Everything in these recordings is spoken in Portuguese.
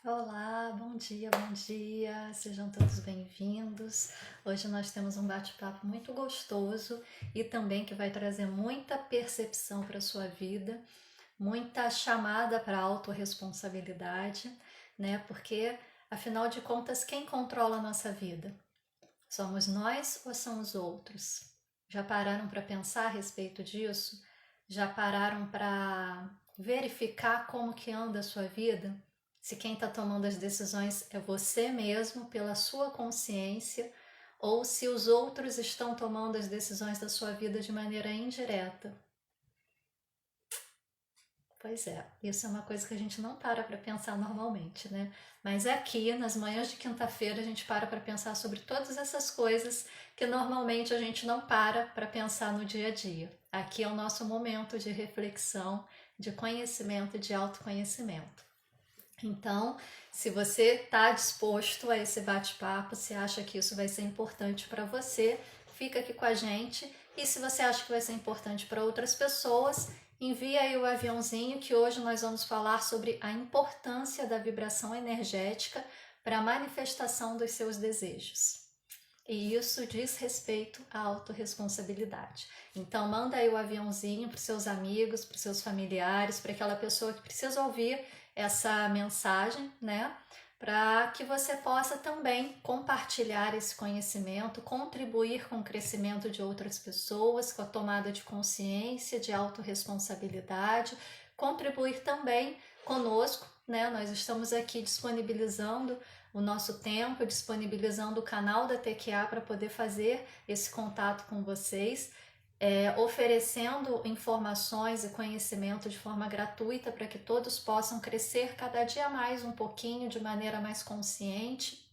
Olá, bom dia, sejam todos bem-vindos. Hoje nós temos um bate-papo muito gostoso e também que vai trazer muita percepção para a sua vida, muita chamada para a autorresponsabilidade, né? Porque, afinal de contas, quem controla a nossa vida? Somos nós ou são os outros? Já pararam para pensar a respeito disso? Já pararam para verificar como que anda a sua vida? Se quem está tomando as decisões é você mesmo, pela sua consciência, ou se os outros estão tomando as decisões da sua vida de maneira indireta. Pois é, isso é uma coisa que a gente não para pensar normalmente, né? Mas aqui, nas manhãs de quinta-feira, a gente para pensar sobre todas essas coisas que normalmente a gente não para pensar no dia a dia. Aqui é o nosso momento de reflexão, de conhecimento e de autoconhecimento. Então, se você está disposto a esse bate-papo, se acha que isso vai ser importante para você, fica aqui com a gente. E se você acha que vai ser importante para outras pessoas, envia aí o aviãozinho que hoje nós vamos falar sobre a importância da vibração energética para a manifestação dos seus desejos. E isso diz respeito à autorresponsabilidade. Então manda aí o aviãozinho para os seus amigos, para os seus familiares, para aquela pessoa que precisa ouvir essa mensagem, né? Para que você possa também compartilhar esse conhecimento, contribuir com o crescimento de outras pessoas, com a tomada de consciência, de autorresponsabilidade, contribuir também conosco, né? Nós estamos aqui disponibilizando o nosso tempo, disponibilizando o canal da TQA para poder fazer esse contato com vocês, oferecendo informações e conhecimento de forma gratuita para que todos possam crescer cada dia mais um pouquinho de maneira mais consciente.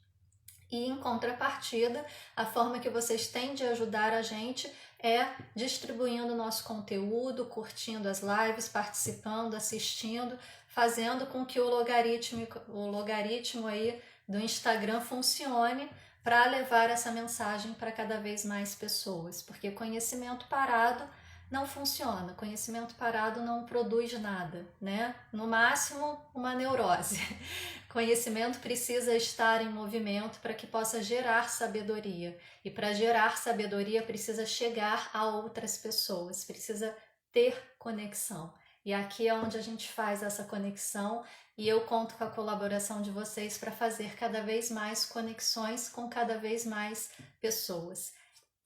E em contrapartida, a forma que vocês têm de ajudar a gente é distribuindo o nosso conteúdo, curtindo as lives, participando, assistindo, fazendo com que o logaritmo aí do Instagram funcione para levar essa mensagem para cada vez mais pessoas, porque conhecimento parado não funciona, conhecimento parado não produz nada, né? No máximo, uma neurose. Conhecimento precisa estar em movimento para que possa gerar sabedoria, e para gerar sabedoria precisa chegar a outras pessoas, precisa ter conexão. E aqui é onde a gente faz essa conexão e eu conto com a colaboração de vocês para fazer cada vez mais conexões com cada vez mais pessoas.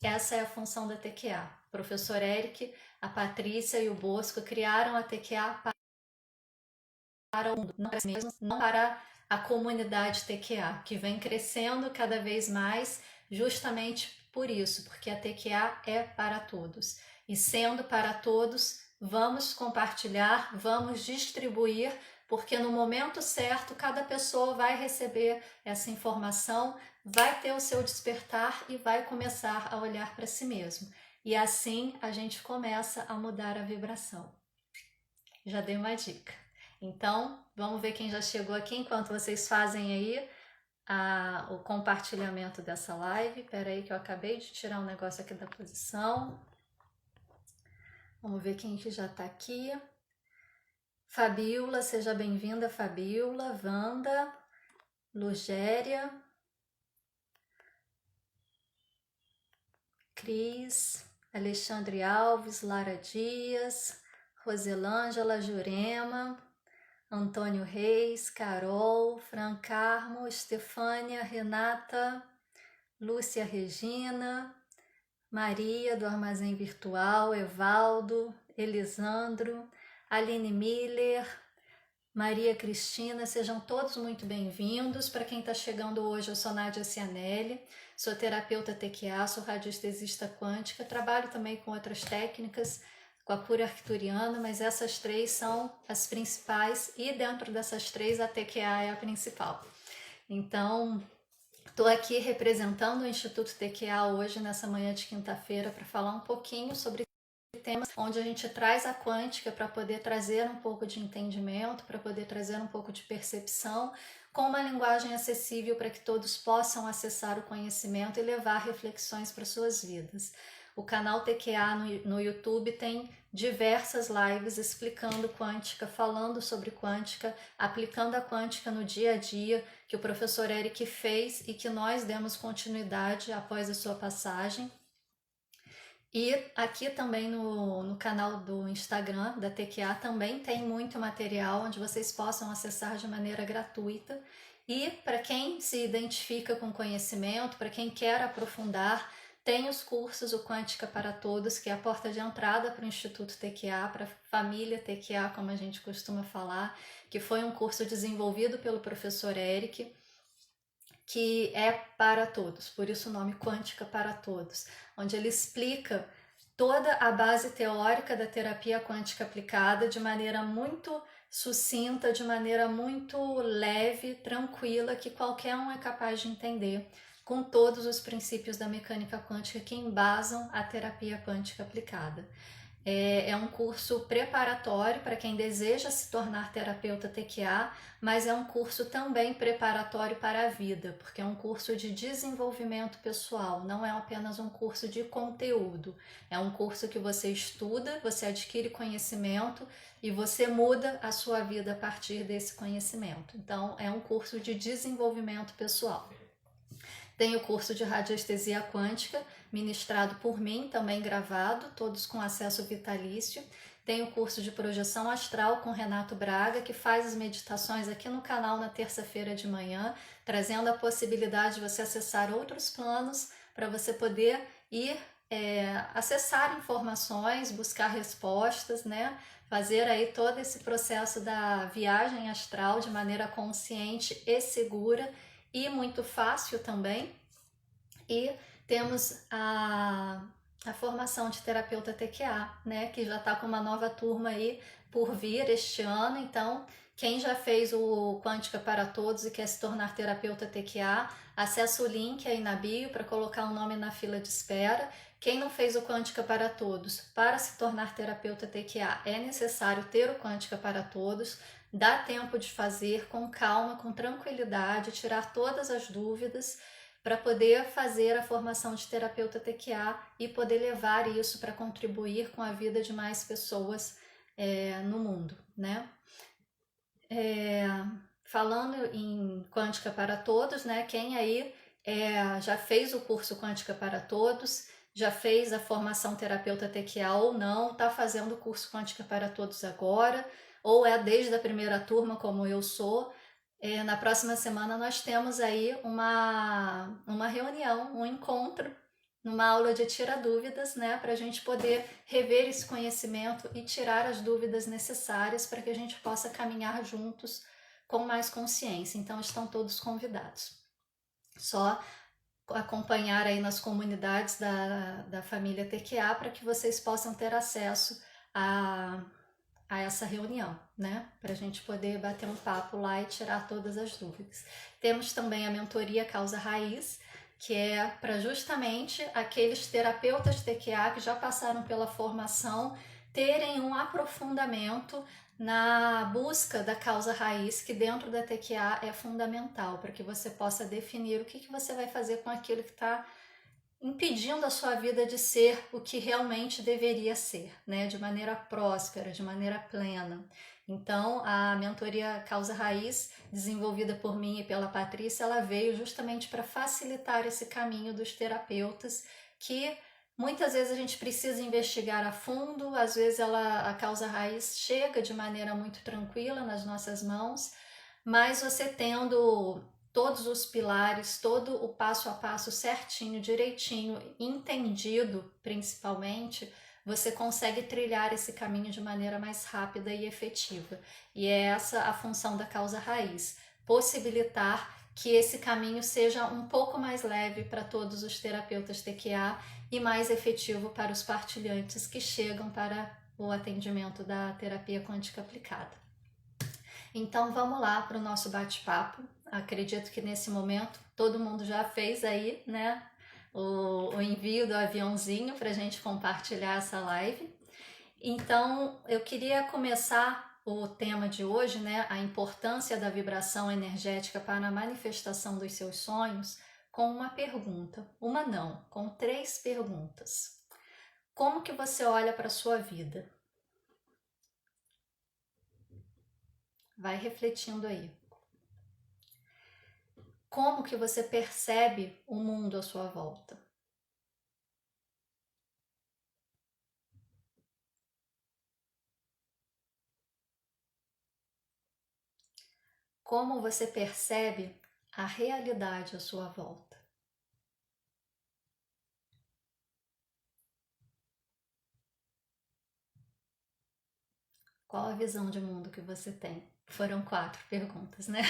Essa é a função da TQA. O professor Eric, a Patrícia e o Bosco criaram a TQA para o mundo, não para si mesmo, não para a comunidade TQA, que vem crescendo cada vez mais justamente por isso, porque a TQA é para todos. E sendo para todos, vamos compartilhar, vamos distribuir, porque no momento certo cada pessoa vai receber essa informação, vai ter o seu despertar e vai começar a olhar para si mesmo. E assim a gente começa a mudar a vibração. Já dei uma dica. Então, vamos ver quem já chegou aqui enquanto vocês fazem aí o compartilhamento dessa live. Espera aí que eu acabei de tirar um negócio aqui da posição. Vamos ver quem que já está aqui. Fabiola, seja bem-vinda, Fabiola. Wanda, Lugéria, Cris, Alexandre Alves, Lara Dias, Roselângela, Jurema, Antônio Reis, Carol, Fran Carmo, Estefânia, Renata, Lúcia Regina, Maria do Armazém Virtual, Evaldo, Elisandro, Aline Miller, Maria Cristina, sejam todos muito bem-vindos. Para quem está chegando hoje, eu sou Nádia Cianelli, sou terapeuta TQA, sou radiestesista quântica, trabalho também com outras técnicas, com a cura arcturiana, mas essas três são as principais e dentro dessas três a TQA é a principal. Então, estou aqui representando o Instituto TQA hoje, nessa manhã de quinta-feira, para falar um pouquinho sobre temas onde a gente traz a quântica para poder trazer um pouco de entendimento, para poder trazer um pouco de percepção, com uma linguagem acessível para que todos possam acessar o conhecimento e levar reflexões para suas vidas. O canal TQA no YouTube tem diversas lives explicando quântica, falando sobre quântica, aplicando a quântica no dia a dia, que o professor Eric fez e que nós demos continuidade após a sua passagem. E aqui também no canal do Instagram da TQA também tem muito material onde vocês possam acessar de maneira gratuita. E para quem se identifica com conhecimento, para quem quer aprofundar, tem os cursos O Quântica para Todos, que é a porta de entrada para o Instituto TQA, para a família TQA, como a gente costuma falar, que foi um curso desenvolvido pelo professor Eric, que é para todos, por isso o nome Quântica para Todos, onde ele explica toda a base teórica da terapia quântica aplicada de maneira muito sucinta, de maneira muito leve, tranquila, que qualquer um é capaz de entender, com todos os princípios da mecânica quântica que embasam a terapia quântica aplicada. É um curso preparatório para quem deseja se tornar terapeuta TQA, mas é um curso também preparatório para a vida, porque é um curso de desenvolvimento pessoal, não é apenas um curso de conteúdo. É um curso que você estuda, você adquire conhecimento e você muda a sua vida a partir desse conhecimento. Então, é um curso de desenvolvimento pessoal. Tem o curso de radiestesia quântica, ministrado por mim, também gravado, todos com acesso vitalício. Tem o curso de projeção astral com Renato Braga, que faz as meditações aqui no canal na terça-feira de manhã, trazendo a possibilidade de você acessar outros planos para você poder ir acessar informações, buscar respostas, né? Fazer aí todo esse processo da viagem astral de maneira consciente e segura e muito fácil também. E temos a formação de terapeuta TQA, né, que já está com uma nova turma aí por vir este ano. Então, quem já fez o Quântica para Todos e quer se tornar terapeuta TQA, acessa o link aí na bio para colocar o nome na fila de espera. Quem não fez o Quântica para Todos, para se tornar terapeuta TQA, é necessário ter o Quântica para Todos. Dá tempo de fazer com calma, com tranquilidade, tirar todas as dúvidas para poder fazer a formação de terapeuta TQA e poder levar isso para contribuir com a vida de mais pessoas no mundo, né? Falando em Quântica para Todos, né? Quem aí já fez o curso Quântica para Todos, já fez a formação terapeuta TQA ou não, está fazendo o curso Quântica para Todos agora, ou é desde a primeira turma, como eu sou. Na próxima semana nós temos aí uma reunião, um encontro, numa aula de tira dúvidas, né, para a gente poder rever esse conhecimento e tirar as dúvidas necessárias para que a gente possa caminhar juntos com mais consciência. Então estão todos convidados. Só acompanhar aí nas comunidades da família TQA para que vocês possam ter acesso a essa reunião, né? Para a gente poder bater um papo lá e tirar todas as dúvidas. Temos também a mentoria Causa Raiz, que é para justamente aqueles terapeutas TQA que já passaram pela formação terem um aprofundamento na busca da causa raiz, que dentro da TQA é fundamental, para que você possa definir o que você vai fazer com aquilo que está impedindo a sua vida de ser o que realmente deveria ser, né? De maneira próspera, de maneira plena. Então, a mentoria Causa Raiz, desenvolvida por mim e pela Patrícia, ela veio justamente para facilitar esse caminho dos terapeutas, que muitas vezes a gente precisa investigar a fundo, às vezes a Causa Raiz chega de maneira muito tranquila nas nossas mãos, mas você tendo todos os pilares, todo o passo a passo certinho, direitinho, entendido principalmente, você consegue trilhar esse caminho de maneira mais rápida e efetiva. E é essa a função da causa raiz, possibilitar que esse caminho seja um pouco mais leve para todos os terapeutas TQA e mais efetivo para os partilhantes que chegam para o atendimento da terapia quântica aplicada. Então vamos lá para o nosso bate-papo. Acredito que nesse momento todo mundo já fez aí, né, o envio do aviãozinho para a gente compartilhar essa live. Então eu queria começar o tema de hoje, né, a importância da vibração energética para a manifestação dos seus sonhos, com uma pergunta, uma não, com 3 perguntas. Como que você olha para a sua vida? Vai refletindo aí. Como que você percebe o mundo à sua volta? Como você percebe a realidade à sua volta? Qual a visão de mundo que você tem? Foram 4 perguntas, né?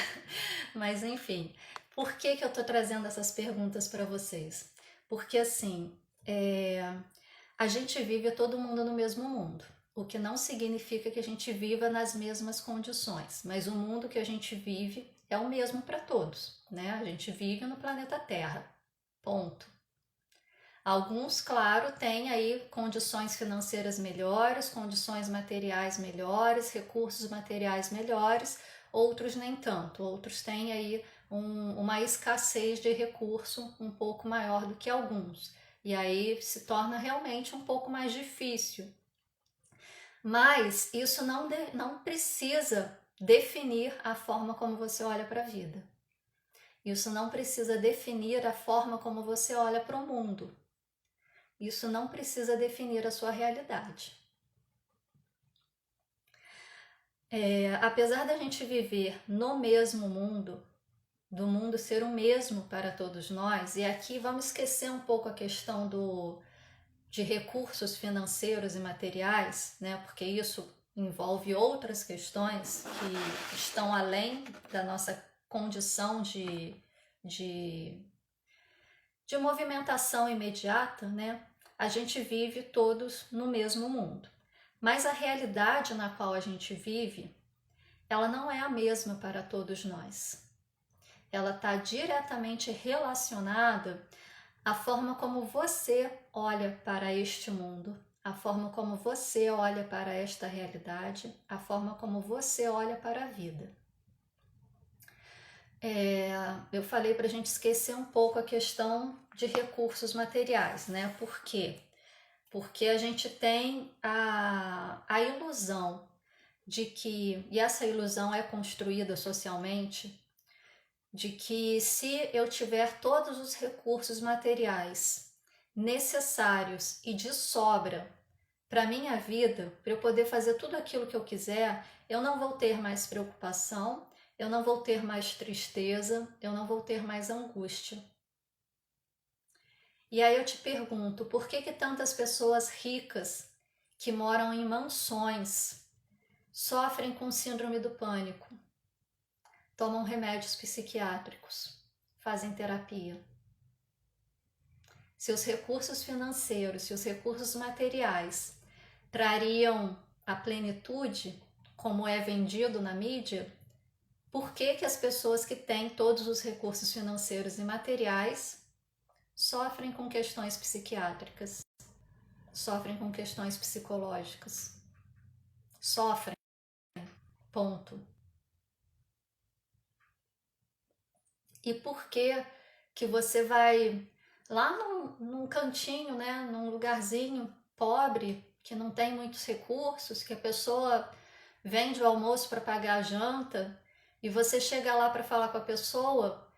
Mas enfim, por que eu tô trazendo essas perguntas para vocês? Porque assim, a gente vive todo mundo no mesmo mundo, o que não significa que a gente viva nas mesmas condições, mas o mundo que a gente vive é o mesmo para todos, né? A gente vive no planeta Terra, ponto. Alguns, claro, têm aí condições financeiras melhores, condições materiais melhores, recursos materiais melhores, outros nem tanto, outros têm aí uma escassez de recurso um pouco maior do que alguns. E aí se torna realmente um pouco mais difícil. Mas isso não precisa definir a forma como você olha para a vida. Isso não precisa definir a forma como você olha para o mundo. Isso não precisa definir a sua realidade. Apesar da gente viver no mesmo mundo, do mundo ser o mesmo para todos nós, e aqui vamos esquecer um pouco a questão de recursos financeiros e materiais, né? Porque isso envolve outras questões que estão além da nossa condição de, de movimentação imediata, né? A gente vive todos no mesmo mundo. Mas a realidade na qual a gente vive, ela não é a mesma para todos nós. Ela está diretamente relacionada à forma como você olha para este mundo, a forma como você olha para esta realidade, a forma como você olha para a vida. Eu falei para a gente esquecer um pouco a questão de recursos materiais, né? Por quê? Porque a gente tem a ilusão de que, e essa ilusão é construída socialmente, de que se eu tiver todos os recursos materiais necessários e de sobra para minha vida, para eu poder fazer tudo aquilo que eu quiser, eu não vou ter mais preocupação, eu não vou ter mais tristeza, eu não vou ter mais angústia. E aí eu te pergunto, por que tantas pessoas ricas que moram em mansões sofrem com síndrome do pânico, tomam remédios psiquiátricos, fazem terapia? Se os recursos financeiros, se os recursos materiais trariam a plenitude, como é vendido na mídia, por que as pessoas que têm todos os recursos financeiros e materiais sofrem com questões psiquiátricas, sofrem com questões psicológicas? Sofrem, ponto. E por que você vai lá num cantinho, né, num lugarzinho pobre, que não tem muitos recursos, que a pessoa vende o almoço para pagar a janta, e você chega lá para falar com a pessoa,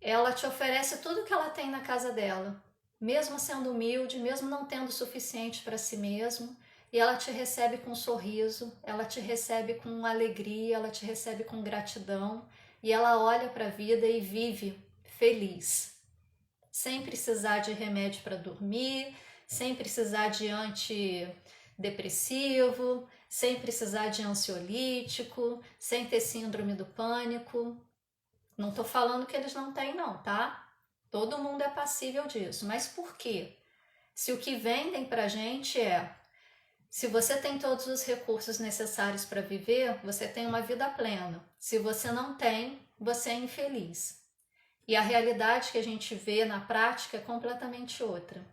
ela te oferece tudo que ela tem na casa dela, mesmo sendo humilde, mesmo não tendo o suficiente para si mesmo, e ela te recebe com um sorriso, ela te recebe com alegria, ela te recebe com gratidão, e ela olha para a vida e vive feliz, sem precisar de remédio para dormir, sem precisar de antidepressivo, sem precisar de ansiolítico, sem ter síndrome do pânico. Não estou falando que eles não têm, não, tá? Todo mundo é passível disso. Mas por quê? Se o que vendem pra gente é: se você tem todos os recursos necessários para viver, você tem uma vida plena. Se você não tem, você é infeliz. E a realidade que a gente vê na prática é completamente outra.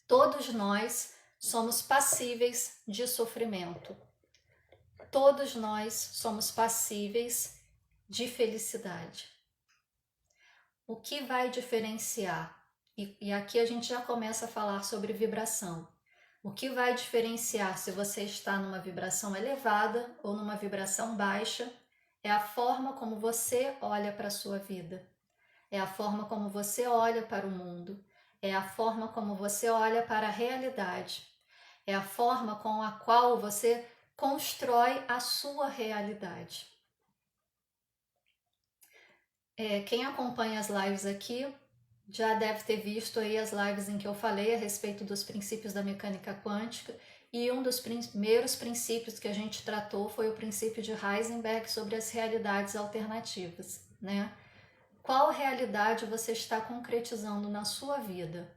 Todos nós somos passíveis de sofrimento. Todos nós somos passíveis de felicidade. O que vai diferenciar E aqui a gente já começa a falar sobre vibração. O que vai diferenciar se você está numa vibração elevada ou numa vibração baixa é a forma como você olha para a sua vida, é a forma como você olha para o mundo, é a forma como você olha para a realidade, é a forma com a qual você constrói a sua realidade. Quem acompanha as lives aqui já deve ter visto aí as lives em que eu falei a respeito dos princípios da mecânica quântica, e um dos primeiros princípios que a gente tratou foi o princípio de Heisenberg sobre as realidades alternativas, né? Qual realidade você está concretizando na sua vida?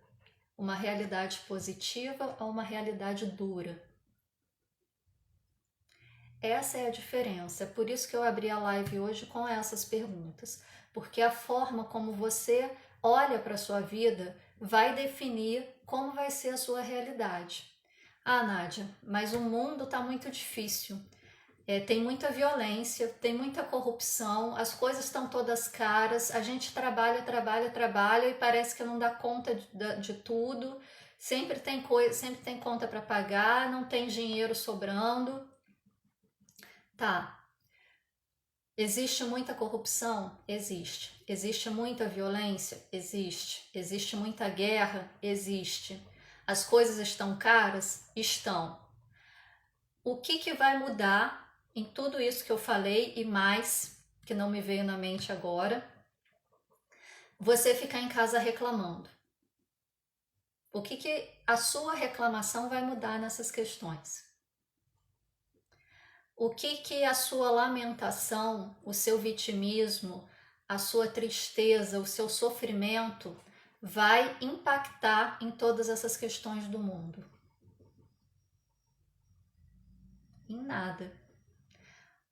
Uma realidade positiva ou uma realidade dura? Essa é a diferença. É por isso que eu abri a live hoje com essas perguntas, porque a forma como você olha para a sua vida vai definir como vai ser a sua realidade. Ah, Nádia, mas o mundo está muito difícil. Tem muita violência, tem muita corrupção, as coisas estão todas caras, a gente trabalha e parece que não dá conta de tudo, sempre tem coisa, sempre tem conta para pagar, não tem dinheiro sobrando. Tá, existe muita corrupção? Existe. Existe muita violência? Existe. Existe muita guerra? Existe. As coisas estão caras? Estão. O que vai mudar em tudo isso que eu falei e mais, que não me veio na mente agora? Você ficar em casa reclamando. O que a sua reclamação vai mudar nessas questões? O que a sua lamentação, o seu vitimismo, a sua tristeza, o seu sofrimento vai impactar em todas essas questões do mundo? Em nada.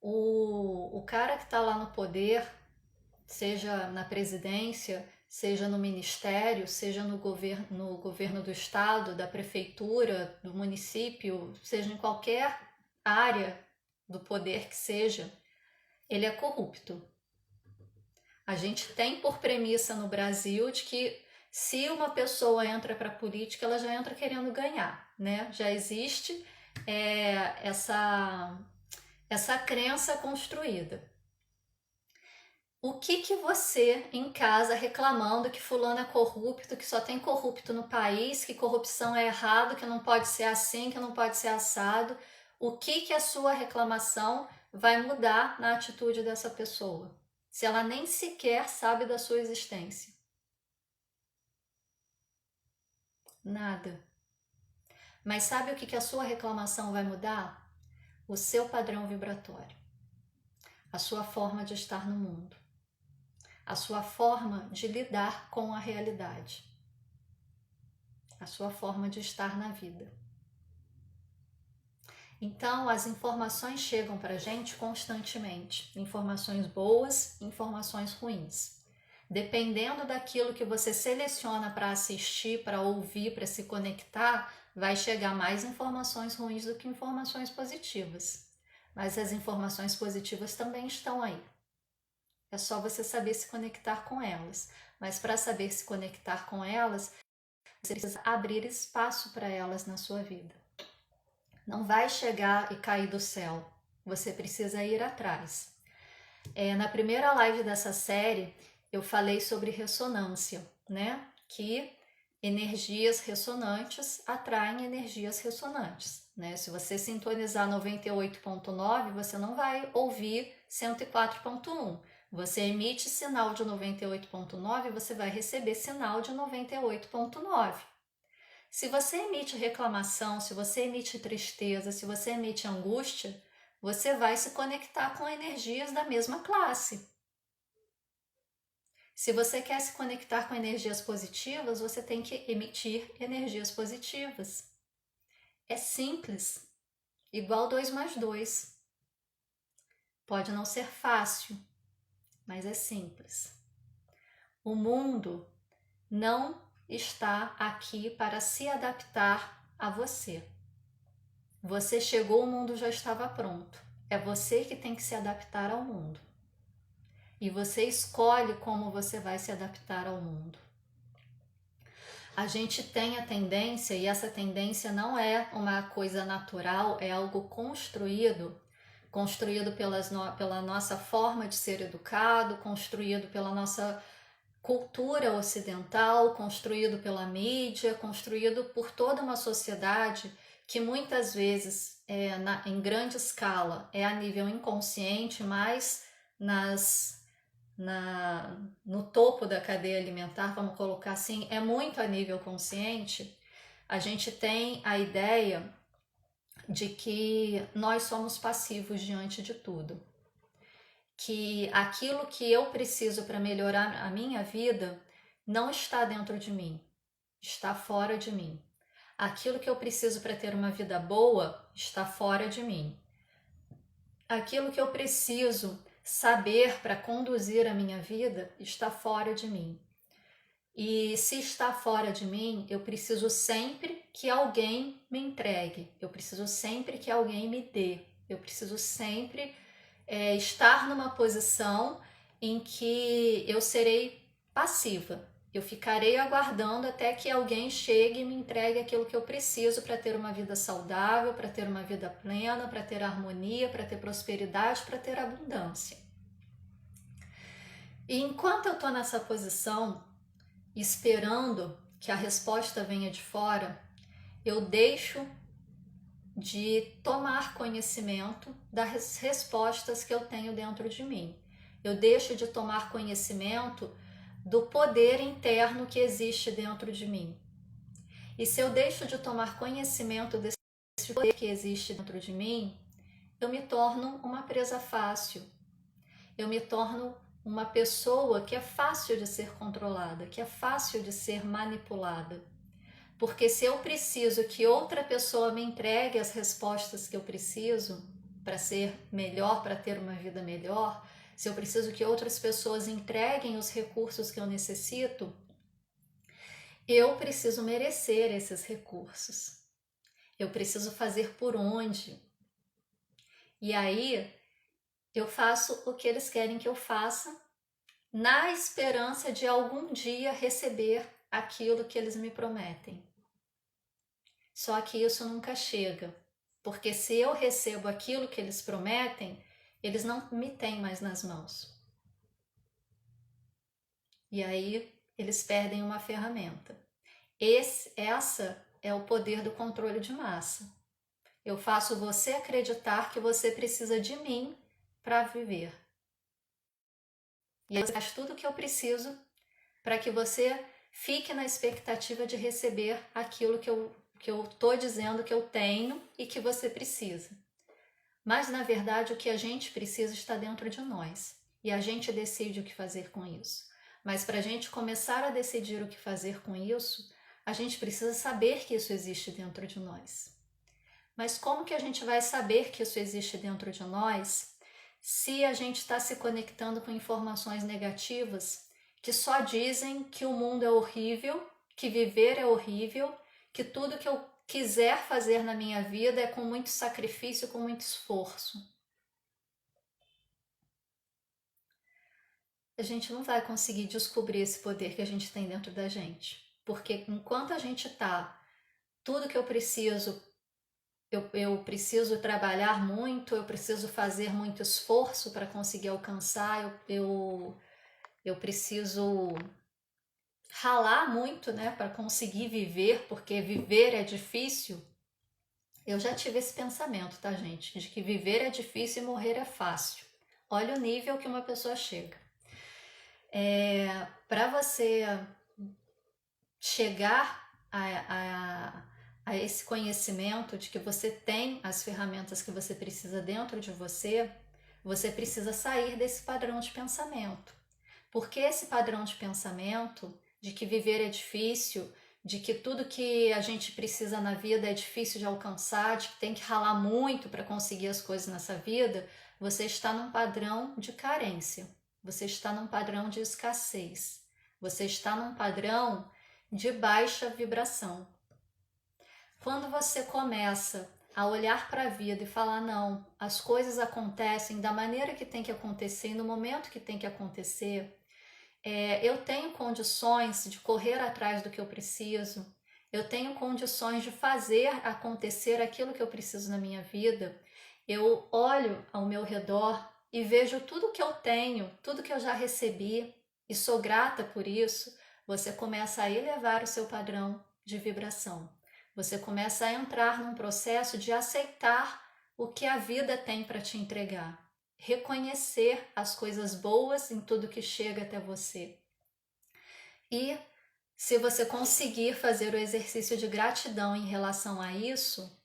O cara que está lá no poder, seja na presidência, seja no ministério, seja no governo do estado, da prefeitura, do município, seja em qualquer área do poder que seja, ele é corrupto. A gente tem por premissa no Brasil de que se uma pessoa entra para a política, ela já entra querendo ganhar, né? Já existe essa crença construída. O que você em casa reclamando que fulano é corrupto, que só tem corrupto no país, que corrupção é errado, que não pode ser assim, que não pode ser assado, o que a sua reclamação vai mudar na atitude dessa pessoa, se ela nem sequer sabe da sua existência? Nada. Mas sabe o que a sua reclamação vai mudar? O seu padrão vibratório, a sua forma de estar no mundo, a sua forma de lidar com a realidade, a sua forma de estar na vida. Então, as informações chegam para a gente constantemente, informações boas, informações ruins. Dependendo daquilo que você seleciona para assistir, para ouvir, para se conectar, vai chegar mais informações ruins do que informações positivas. Mas as informações positivas também estão aí. É só você saber se conectar com elas. Mas para saber se conectar com elas, você precisa abrir espaço para elas na sua vida. Não vai chegar e cair do céu. Você precisa ir atrás. Na primeira live dessa série, eu falei sobre ressonância, né? Que energias ressonantes atraem energias ressonantes, né? Se você sintonizar 98.9, você não vai ouvir 104.1. Você emite sinal de 98.9, você vai receber sinal de 98.9. Se você emite reclamação, se você emite tristeza, se você emite angústia, você vai se conectar com energias da mesma classe. Se você quer se conectar com energias positivas, você tem que emitir energias positivas. É simples, igual 2 mais 2. Pode não ser fácil, mas é simples. O mundo não está aqui para se adaptar a você. Você chegou, o mundo já estava pronto. É você que tem que se adaptar ao mundo. E você escolhe como você vai se adaptar ao mundo. a gente tem a tendência, e essa tendência não é uma coisa natural, é algo construído, pela nossa forma de ser educado, construído pela nossa cultura ocidental, construído pela mídia, construído por toda uma sociedade que muitas vezes, em grande escala, é a nível inconsciente, mas no topo da cadeia alimentar, vamos colocar assim, é muito a nível consciente. A gente tem a ideia de que nós somos passivos diante de tudo, que aquilo que eu preciso para melhorar a minha vida não está dentro de mim, está fora de mim. Aquilo que eu preciso para ter uma vida boa está fora de mim. Aquilo que eu preciso saber para conduzir a minha vida está fora de mim. E se está fora de mim, eu preciso sempre que alguém me entregue, eu preciso sempre que alguém me dê, eu preciso sempre estar numa posição em que eu serei passiva. Eu ficarei aguardando até que alguém chegue e me entregue aquilo que eu preciso para ter uma vida saudável, para ter uma vida plena, para ter harmonia, para ter prosperidade, para ter abundância. E enquanto eu estou nessa posição, esperando que a resposta venha de fora, eu deixo de tomar conhecimento das respostas que eu tenho dentro de mim. Eu deixo de tomar conhecimento do poder interno que existe dentro de mim. E se eu deixo de tomar conhecimento desse poder que existe dentro de mim, eu me torno uma presa fácil. Eu me torno uma pessoa que é fácil de ser controlada, que é fácil de ser manipulada. Porque se eu preciso que outra pessoa me entregue as respostas que eu preciso para ser melhor, para ter uma vida melhor, se eu preciso que outras pessoas entreguem os recursos que eu necessito, eu preciso merecer esses recursos. Eu preciso fazer por onde. E aí eu faço o que eles querem que eu faça, na esperança de algum dia receber aquilo que eles me prometem. Só que isso nunca chega, porque se eu recebo aquilo que eles prometem, eles não me têm mais nas mãos. E aí eles perdem uma ferramenta. Essa é o poder do controle de massa. Eu faço você acreditar que você precisa de mim para viver. E aí eu faço tudo o que eu preciso para que você fique na expectativa de receber aquilo que eu estou dizendo que eu tenho e que você precisa. Mas, na verdade, o que a gente precisa está dentro de nós. E a gente decide o que fazer com isso. Mas para a gente começar a decidir o que fazer com isso, a gente precisa saber que isso existe dentro de nós. Mas como que a gente vai saber que isso existe dentro de nós se a gente está se conectando com informações negativas que só dizem que o mundo é horrível, que viver é horrível, que tudo que eu quiser fazer na minha vida é com muito sacrifício, com muito esforço? A gente não vai conseguir descobrir esse poder que a gente tem dentro da gente. Porque enquanto a gente tá, tudo que eu preciso trabalhar muito, eu preciso fazer muito esforço para conseguir alcançar, eu preciso ralar muito, né, para conseguir viver, porque viver é difícil. Eu já tive esse pensamento, tá, gente? De que viver é difícil e morrer é fácil. Olha o nível que uma pessoa chega. Para você chegar a esse conhecimento de que você tem as ferramentas que você precisa dentro de você, você precisa sair desse padrão de pensamento. Porque esse padrão de pensamento de que viver é difícil, de que tudo que a gente precisa na vida é difícil de alcançar, de que tem que ralar muito para conseguir as coisas nessa vida, você está num padrão de carência, você está num padrão de escassez, você está num padrão de baixa vibração. Quando você começa a olhar para a vida e falar, não, as coisas acontecem da maneira que tem que acontecer, no momento que tem que acontecer, eu tenho condições de correr atrás do que eu preciso, eu tenho condições de fazer acontecer aquilo que eu preciso na minha vida. Eu olho ao meu redor e vejo tudo que eu tenho, tudo que eu já recebi e sou grata por isso. Você começa a elevar o seu padrão de vibração. Você começa a entrar num processo de aceitar o que a vida tem para te entregar. Reconhecer as coisas boas em tudo que chega até você. E se você conseguir fazer o exercício de gratidão em relação a isso,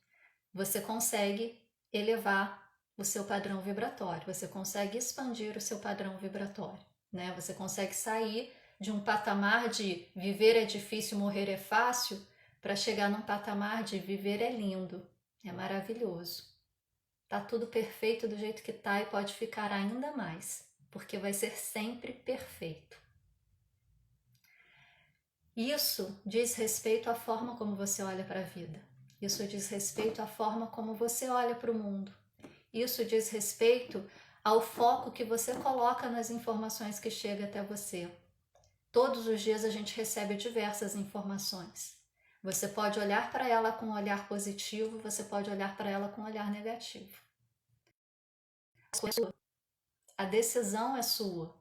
você consegue elevar o seu padrão vibratório, você consegue expandir o seu padrão vibratório, né? Você consegue sair de um patamar de viver é difícil, morrer é fácil, para chegar num patamar de viver é lindo, é maravilhoso. Tá tudo perfeito do jeito que tá e pode ficar ainda mais, porque vai ser sempre perfeito. Isso diz respeito à forma como você olha para a vida. Isso diz respeito à forma como você olha para o mundo. Isso diz respeito ao foco que você coloca nas informações que chegam até você. Todos os dias a gente recebe diversas informações. Você pode olhar para ela com um olhar positivo, você pode olhar para ela com um olhar negativo. A decisão é sua,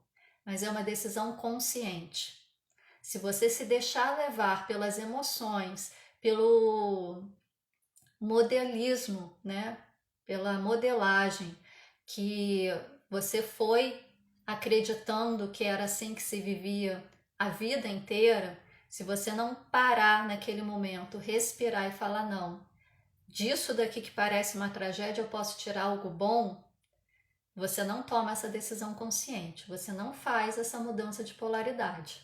mas é uma decisão consciente. Se você se deixar levar pelas emoções, pelo modelismo, né? Pela modelagem que você foi acreditando que era assim que se vivia a vida inteira, se você não parar naquele momento, respirar e falar não, disso daqui que parece uma tragédia eu posso tirar algo bom, você não toma essa decisão consciente, você não faz essa mudança de polaridade.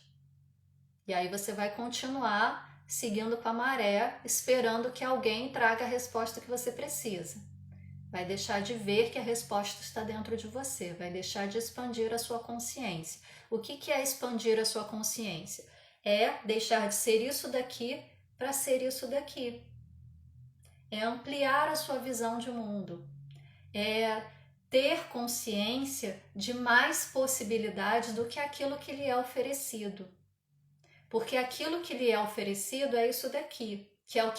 E aí você vai continuar seguindo com a maré, esperando que alguém traga a resposta que você precisa. Vai deixar de ver que a resposta está dentro de você, vai deixar de expandir a sua consciência. O que é expandir a sua consciência? É deixar de ser isso daqui para ser isso daqui. É ampliar a sua visão de mundo. É ter consciência de mais possibilidades do que aquilo que lhe é oferecido. Porque aquilo que lhe é oferecido é isso daqui, que é o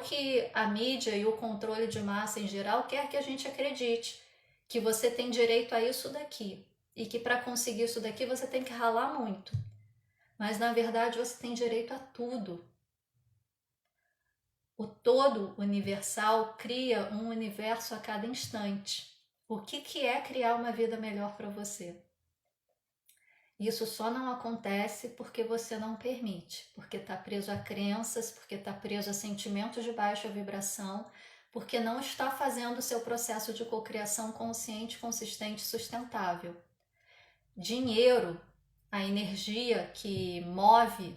que a mídia e o controle de massa em geral quer que a gente acredite, que você tem direito a isso daqui e que para conseguir isso daqui você tem que ralar muito. Mas na verdade você tem direito a tudo. O todo universal cria um universo a cada instante. O que é criar uma vida melhor para você? Isso só não acontece porque você não permite, porque está preso a crenças, porque está preso a sentimentos de baixa vibração, porque não está fazendo o seu processo de cocriação consciente, consistente e sustentável. Dinheiro, a energia que move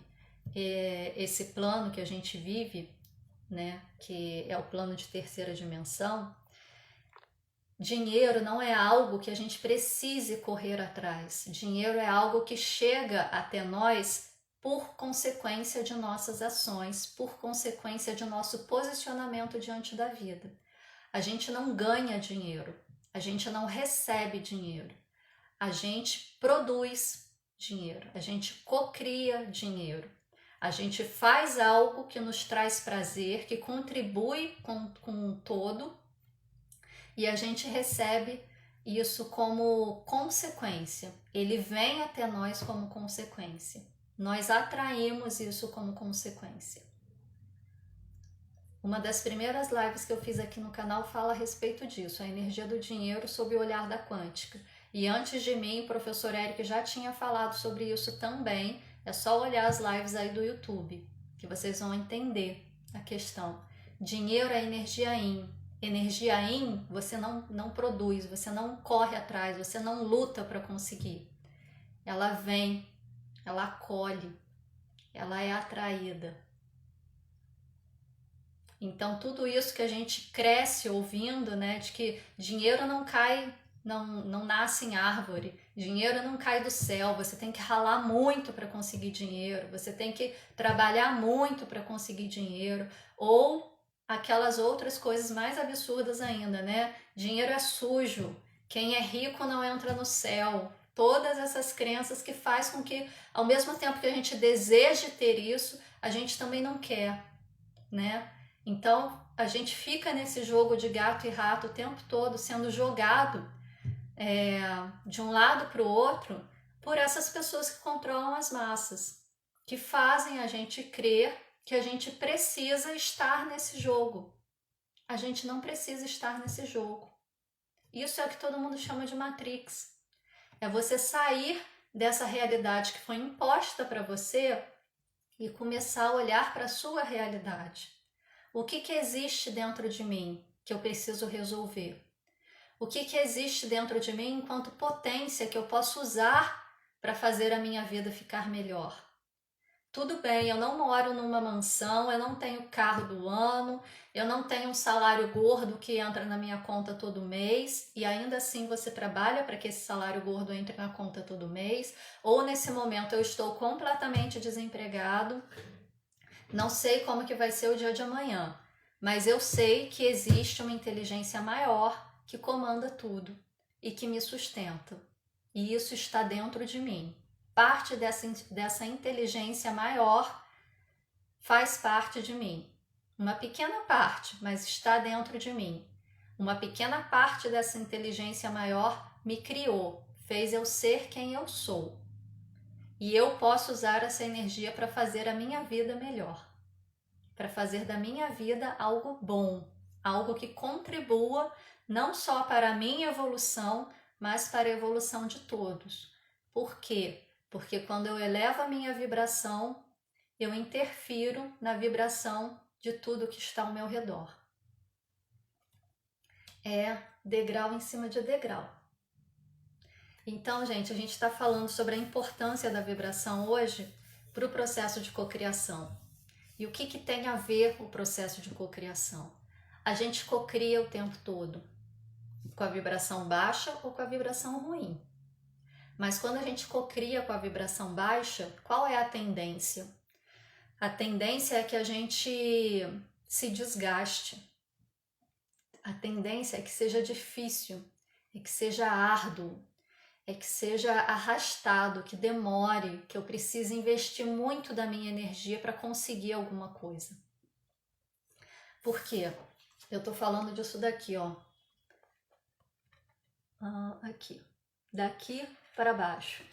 esse plano que a gente vive, né, que é o plano de terceira dimensão, dinheiro não é algo que a gente precise correr atrás. Dinheiro é algo que chega até nós por consequência de nossas ações, por consequência de nosso posicionamento diante da vida. A gente não ganha dinheiro, a gente não recebe dinheiro, a gente produz dinheiro, a gente cocria dinheiro. A gente faz algo que nos traz prazer, que contribui com o todo, e a gente recebe isso como consequência. Ele vem até nós como consequência. Nós atraímos isso como consequência. Uma das primeiras lives que eu fiz aqui no canal fala a respeito disso, a energia do dinheiro sob o olhar da quântica. E antes de mim, o professor Eric já tinha falado sobre isso também. É só olhar as lives aí do YouTube, que vocês vão entender a questão. Dinheiro é energia yin. Energia yin você não produz, você não corre atrás, você não luta para conseguir. Ela vem, ela acolhe, ela é atraída. Então tudo isso que a gente cresce ouvindo, né, de que dinheiro não cai, não nasce em árvore, dinheiro não cai do céu, você tem que ralar muito para conseguir dinheiro, você tem que trabalhar muito para conseguir dinheiro, ou aquelas outras coisas mais absurdas ainda, né? Dinheiro é sujo, quem é rico não entra no céu, Todas essas crenças que faz com que, ao mesmo tempo que a gente deseje ter isso, a gente também não quer, né? Então, a gente fica nesse jogo de gato e rato o tempo todo, sendo jogado de um lado para o outro por essas pessoas que controlam as massas, que fazem a gente crer que a gente precisa estar nesse jogo. A gente não precisa estar nesse jogo. Isso é o que todo mundo chama de Matrix. É você sair dessa realidade que foi imposta para você e começar a olhar para a sua realidade. O que existe dentro de mim que eu preciso resolver? O que existe dentro de mim enquanto potência que eu posso usar para fazer a minha vida ficar melhor? Tudo bem, eu não moro numa mansão, eu não tenho carro do ano, eu não tenho um salário gordo que entra na minha conta todo mês e ainda assim você trabalha para que esse salário gordo entre na conta todo mês, ou nesse momento eu estou completamente desempregado, não sei como que vai ser o dia de amanhã, mas eu sei que existe uma inteligência maior que comanda tudo e que me sustenta. E isso está dentro de mim. Parte dessa inteligência maior faz parte de mim. Uma pequena parte, mas está dentro de mim. Uma pequena parte dessa inteligência maior me criou, fez eu ser quem eu sou. E eu posso usar essa energia para fazer a minha vida melhor, para fazer da minha vida algo bom, algo que contribua não só para a minha evolução, mas para a evolução de todos. Por quê? Porque quando eu elevo a minha vibração, eu interfiro na vibração de tudo que está ao meu redor. É degrau em cima de degrau. Então, gente, a gente está falando sobre a importância da vibração hoje para o processo de cocriação. E o que tem a ver o processo de cocriação? A gente cocria o tempo todo, com a vibração baixa ou com a vibração ruim. Mas quando a gente cocria com a vibração baixa, qual é a tendência? A tendência é que a gente se desgaste. A tendência é que seja difícil, é que seja árduo, é que seja arrastado, que demore, que eu precise investir muito da minha energia para conseguir alguma coisa. Por quê? Eu tô falando disso daqui, ó. Aqui. Daqui para baixo.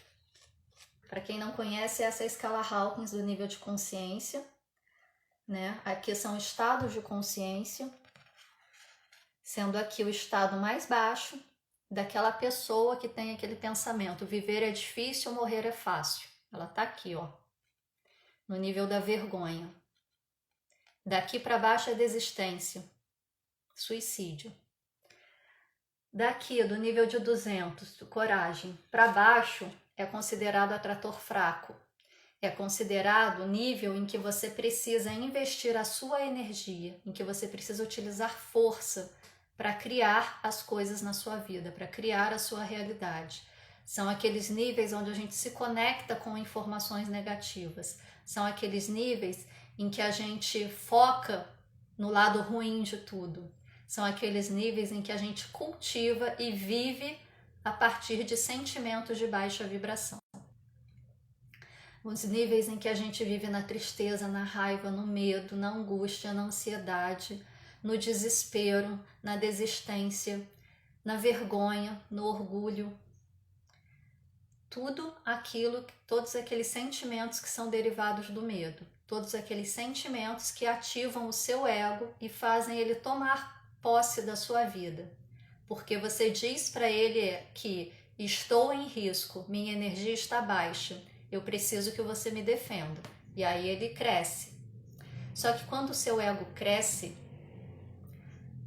Para quem não conhece, essa é a escala Hawkins do nível de consciência, né? Aqui são estados de consciência, sendo aqui o estado mais baixo daquela pessoa que tem aquele pensamento: viver é difícil, morrer é fácil. Ela tá aqui, ó, no nível da vergonha. Daqui para baixo é desistência, suicídio. Daqui, do nível de 200, coragem, para baixo é considerado atrator fraco. É considerado o nível em que você precisa investir a sua energia, em que você precisa utilizar força para criar as coisas na sua vida, para criar a sua realidade. São aqueles níveis onde a gente se conecta com informações negativas. São aqueles níveis em que a gente foca no lado ruim de tudo. São aqueles níveis em que a gente cultiva e vive a partir de sentimentos de baixa vibração. Os níveis em que a gente vive na tristeza, na raiva, no medo, na angústia, na ansiedade, no desespero, na desistência, na vergonha, no orgulho. Tudo aquilo, todos aqueles sentimentos que são derivados do medo. Todos aqueles sentimentos que ativam o seu ego e fazem ele tomar posse da sua vida. Porque você diz para ele que estou em risco, minha energia está baixa, eu preciso que você me defenda. E aí ele cresce. Só que quando o seu ego cresce,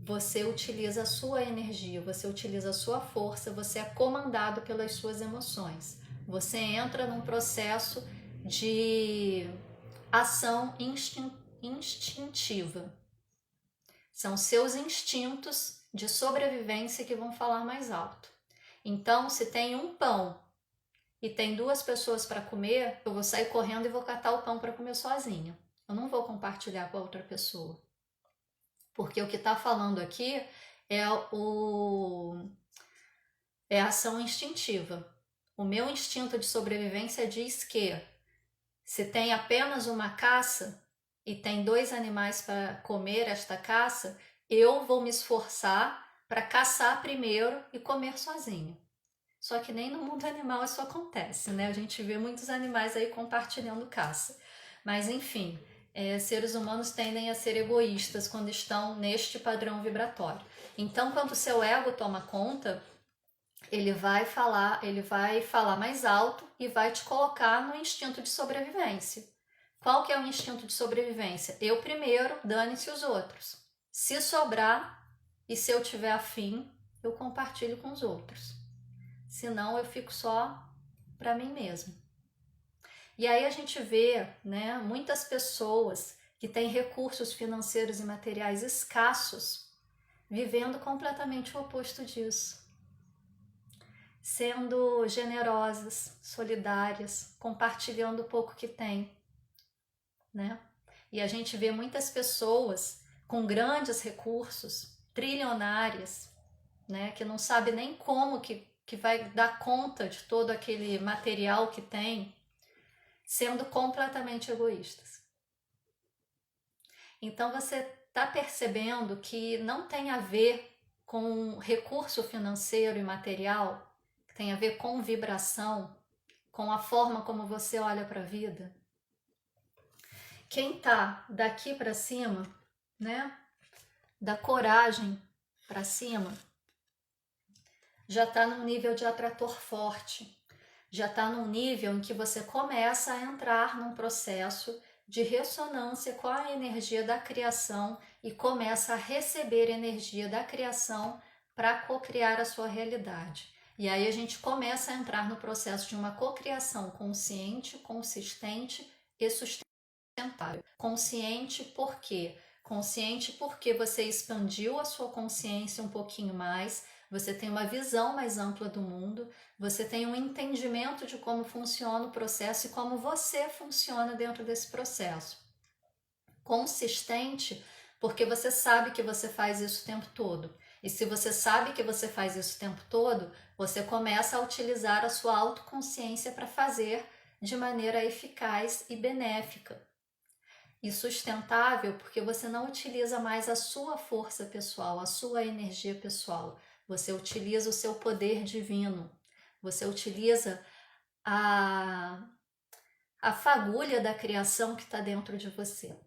você utiliza a sua energia, você utiliza a sua força, você é comandado pelas suas emoções. Você entra num processo de ação instintiva. São seus instintos de sobrevivência que vão falar mais alto. Então, se tem um pão e tem 2 pessoas para comer, eu vou sair correndo e vou catar o pão para comer sozinha. Eu não vou compartilhar com a outra pessoa. Porque o que está falando aqui é a ação instintiva. O meu instinto de sobrevivência diz que se tem apenas uma caça e tem 2 animais para comer esta caça, eu vou me esforçar para caçar primeiro e comer sozinho. Só que nem no mundo animal isso acontece, né? A gente vê muitos animais aí compartilhando caça. Mas enfim, seres humanos tendem a ser egoístas quando estão neste padrão vibratório. Então, quando o seu ego toma conta, ele vai falar mais alto e vai te colocar no instinto de sobrevivência. Qual que é o instinto de sobrevivência? Eu primeiro, dane-se os outros. Se sobrar e se eu tiver afim, eu compartilho com os outros. Senão eu fico só para mim mesmo. E aí a gente vê, né, muitas pessoas que têm recursos financeiros e materiais escassos vivendo completamente o oposto disso. Sendo generosas, solidárias, compartilhando o pouco que tem, né? E a gente vê muitas pessoas com grandes recursos, trilionárias, né, que não sabe nem como que vai dar conta de todo aquele material que tem, sendo completamente egoístas. Então você está percebendo que não tem a ver com recurso financeiro e material, tem a ver com vibração, com a forma como você olha para a vida. Quem tá daqui para cima, né, da coragem para cima, já está num nível de atrator forte, já está num nível em que você começa a entrar num processo de ressonância com a energia da criação e começa a receber energia da criação para cocriar a sua realidade. E aí a gente começa a entrar no processo de uma cocriação consciente, consistente e sustentável. Consciente por quê? Consciente porque você expandiu a sua consciência um pouquinho mais, você tem uma visão mais ampla do mundo, você tem um entendimento de como funciona o processo e como você funciona dentro desse processo. Consistente porque você sabe que você faz isso o tempo todo. E se você sabe que você faz isso o tempo todo, você começa a utilizar a sua autoconsciência para fazer de maneira eficaz e benéfica. E sustentável porque você não utiliza mais a sua força pessoal, a sua energia pessoal. Você utiliza o seu poder divino. Você utiliza a fagulha da criação que está dentro de você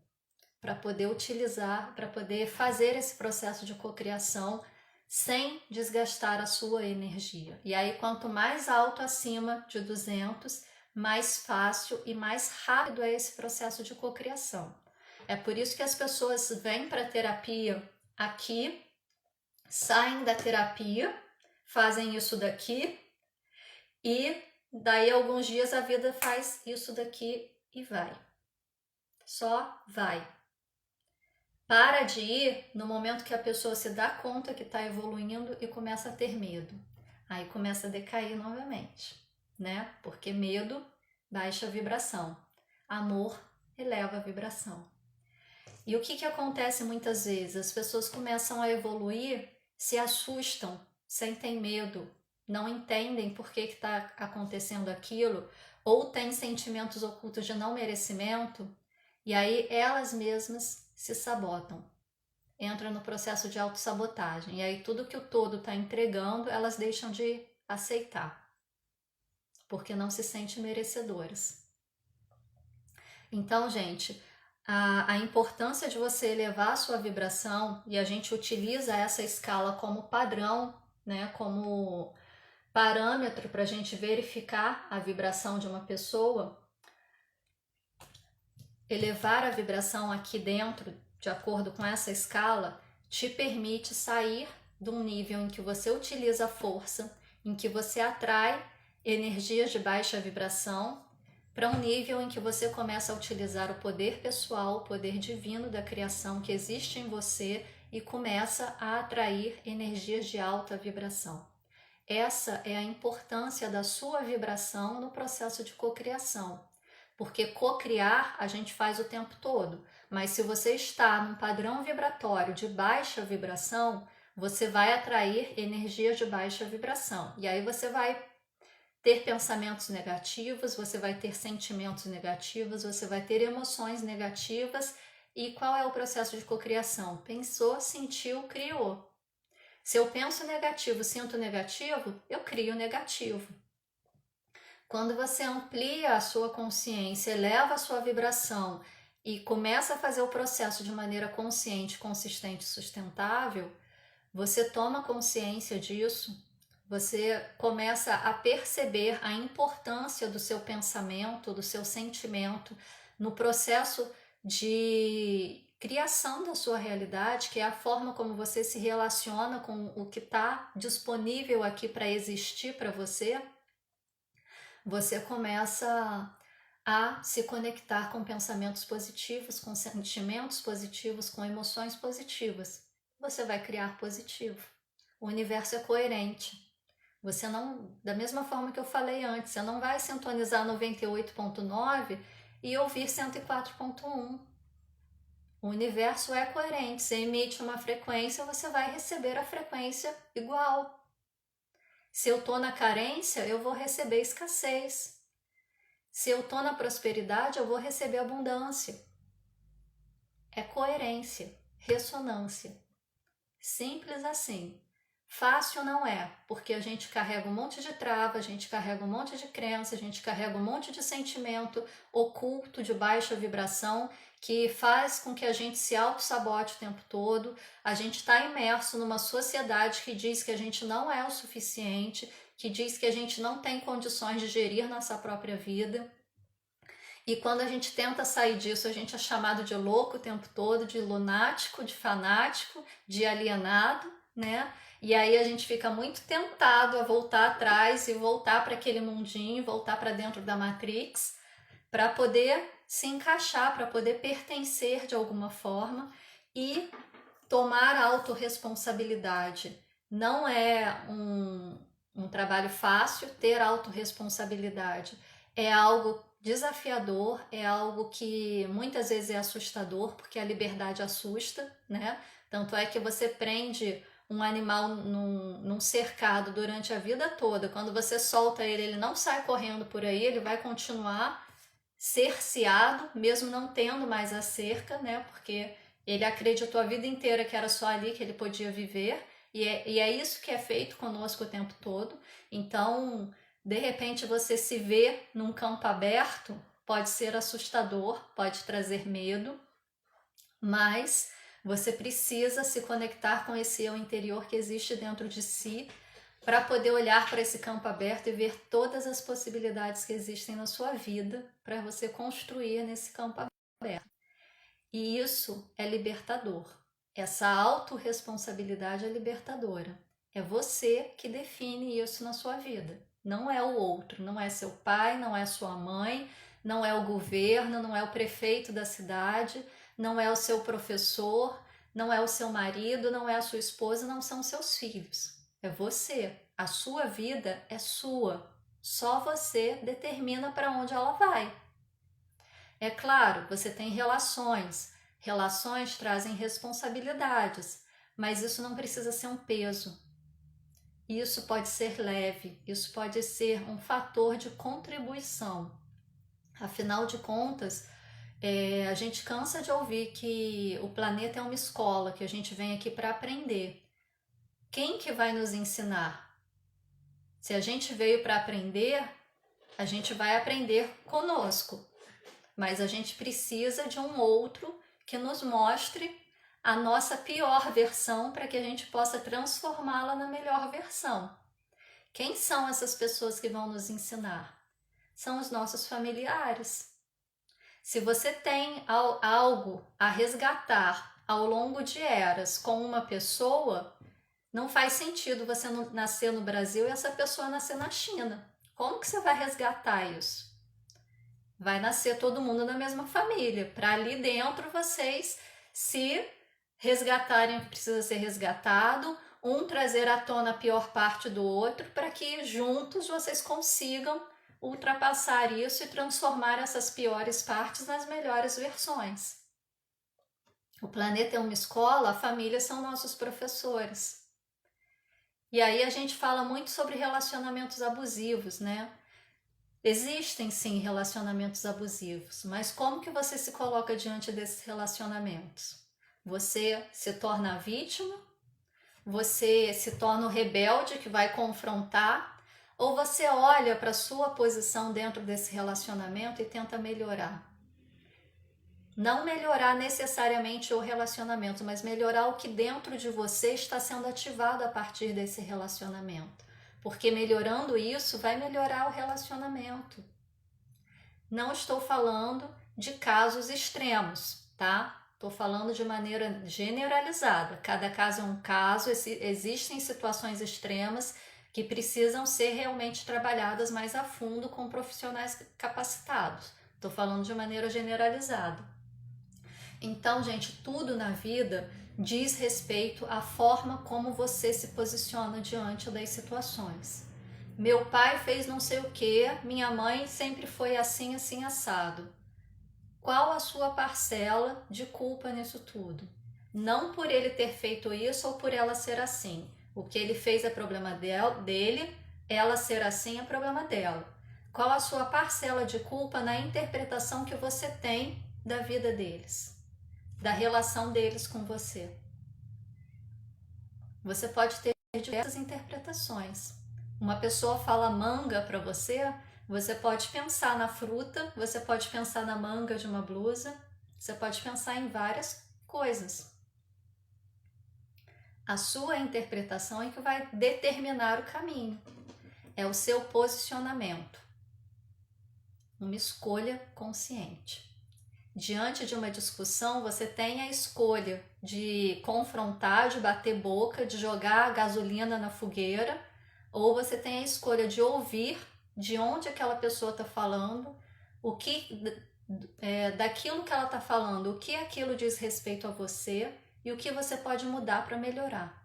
para poder utilizar, para poder fazer esse processo de cocriação sem desgastar a sua energia. E aí, quanto mais alto acima de 200, mais fácil e mais rápido é esse processo de cocriação. É por isso que as pessoas vêm para a terapia aqui, saem da terapia, fazem isso daqui e daí alguns dias a vida faz isso daqui e vai. Só vai. Para de ir no momento que a pessoa se dá conta que está evoluindo e começa a ter medo. Aí começa a decair novamente, né? Porque medo baixa a vibração, amor eleva a vibração. E o que acontece muitas vezes? As pessoas começam a evoluir, se assustam, sentem medo, não entendem por que está acontecendo aquilo, ou têm sentimentos ocultos de não merecimento, e aí elas mesmas se sabotam, entram no processo de autossabotagem, e aí tudo que o todo está entregando, elas deixam de aceitar, porque não se sentem merecedoras. Então, gente, a importância de você elevar a sua vibração, e a gente utiliza essa escala como padrão, né, como parâmetro para a gente verificar a vibração de uma pessoa. Elevar a vibração aqui dentro, de acordo com essa escala, te permite sair de um nível em que você utiliza a força, em que você atrai energias de baixa vibração, para um nível em que você começa a utilizar o poder pessoal, o poder divino da criação que existe em você e começa a atrair energias de alta vibração. Essa é a importância da sua vibração no processo de cocriação. Porque cocriar a gente faz o tempo todo, mas se você está num padrão vibratório de baixa vibração, você vai atrair energias de baixa vibração. E aí você vai ter pensamentos negativos, você vai ter sentimentos negativos, você vai ter emoções negativas. E qual é o processo de cocriação? Pensou, sentiu, criou. Se eu penso negativo, sinto negativo, eu crio negativo. Quando você amplia a sua consciência, eleva a sua vibração e começa a fazer o processo de maneira consciente, consistente e sustentável, você toma consciência disso, você começa a perceber a importância do seu pensamento, do seu sentimento no processo de criação da sua realidade, que é a forma como você se relaciona com o que está disponível aqui para existir para você. Você começa a se conectar com pensamentos positivos, com sentimentos positivos, com emoções positivas. Você vai criar positivo. O universo é coerente. Você não, da mesma forma que eu falei antes, você não vai sintonizar 98.9 e ouvir 104.1. O universo é coerente. Você emite uma frequência, você vai receber a frequência igual. Se eu estou na carência, eu vou receber escassez. Se eu estou na prosperidade, eu vou receber abundância. É coerência, ressonância. Simples assim. Fácil não é, porque a gente carrega um monte de trava, a gente carrega um monte de crença, a gente carrega um monte de sentimento oculto de baixa vibração que faz com que a gente se auto-sabote o tempo todo. A gente está imerso numa sociedade que diz que a gente não é o suficiente, que diz que a gente não tem condições de gerir nossa própria vida. E quando a gente tenta sair disso, a gente é chamado de louco o tempo todo, de lunático, de fanático, de alienado, né? E aí a gente fica muito tentado a voltar atrás e voltar para aquele mundinho, voltar para dentro da Matrix, para poder se encaixar, para poder pertencer de alguma forma e tomar autorresponsabilidade. Não é um trabalho fácil ter autorresponsabilidade. É algo desafiador, é algo que muitas vezes é assustador, porque a liberdade assusta, né? Tanto é que você prende um animal num cercado durante a vida toda. Quando você solta ele, ele não sai correndo por aí, ele vai continuar cerceado, mesmo não tendo mais a cerca, né? Porque ele acreditou a vida inteira que era só ali que ele podia viver, e é isso que é feito conosco o tempo todo. Então, de repente, você se vê num campo aberto, pode ser assustador, pode trazer medo, mas você precisa se conectar com esse eu interior que existe dentro de si para poder olhar para esse campo aberto e ver todas as possibilidades que existem na sua vida para você construir nesse campo aberto. E isso é libertador. Essa autorresponsabilidade é libertadora. É você que define isso na sua vida. Não é o outro, não é seu pai, não é sua mãe, não é o governo, não é o prefeito da cidade, não é o seu professor, não é o seu marido, não é a sua esposa, não são seus filhos. É você. A sua vida é sua. Só você determina para onde ela vai. É claro, você tem relações. Relações trazem responsabilidades, mas isso não precisa ser um peso. Isso pode ser leve, isso pode ser um fator de contribuição. Afinal de contas, a gente cansa de ouvir que o planeta é uma escola, que a gente vem aqui para aprender. Quem que vai nos ensinar? Se a gente veio para aprender, a gente vai aprender conosco, mas a gente precisa de um outro que nos mostre a nossa pior versão para que a gente possa transformá-la na melhor versão. Quem são essas pessoas que vão nos ensinar? São os nossos familiares. Se você tem algo a resgatar ao longo de eras com uma pessoa, não faz sentido você nascer no Brasil e essa pessoa nascer na China. Como que você vai resgatar isso? Vai nascer todo mundo na mesma família, para ali dentro vocês se resgatarem o que precisa ser resgatado, um trazer à tona a pior parte do outro, para que juntos vocês consigam ultrapassar isso e transformar essas piores partes nas melhores versões. O planeta é uma escola, a família são nossos professores. E aí a gente fala muito sobre relacionamentos abusivos, né? Existem sim relacionamentos abusivos, mas como que você se coloca diante desses relacionamentos? Você se torna a vítima? Você se torna o rebelde que vai confrontar? Ou você olha para a sua posição dentro desse relacionamento e tenta melhorar? Não melhorar necessariamente o relacionamento, mas melhorar o que dentro de você está sendo ativado a partir desse relacionamento. Porque melhorando isso, vai melhorar o relacionamento. Não estou falando de casos extremos, tá? Estou falando de maneira generalizada. Cada caso é um caso, existem situações extremas que precisam ser realmente trabalhadas mais a fundo com profissionais capacitados. Estou falando de maneira generalizada. Então, gente, tudo na vida diz respeito à forma como você se posiciona diante das situações. Meu pai fez não sei o que, minha mãe sempre foi assim, assim, assado. Qual a sua parcela de culpa nisso tudo? Não por ele ter feito isso ou por ela ser assim. O que ele fez é problema dele, ela ser assim é problema dela. Qual a sua parcela de culpa na interpretação que você tem da vida deles, da relação deles com você? Você pode ter diversas interpretações. Uma pessoa fala manga para você, você pode pensar na fruta, você pode pensar na manga de uma blusa, você pode pensar em várias coisas. A sua interpretação é que vai determinar o caminho. É o seu posicionamento. Uma escolha consciente. Diante de uma discussão, você tem a escolha de confrontar, de bater boca, de jogar gasolina na fogueira, ou você tem a escolha de ouvir de onde aquela pessoa está falando, o que daquilo que ela está falando, o que aquilo diz respeito a você e o que você pode mudar para melhorar.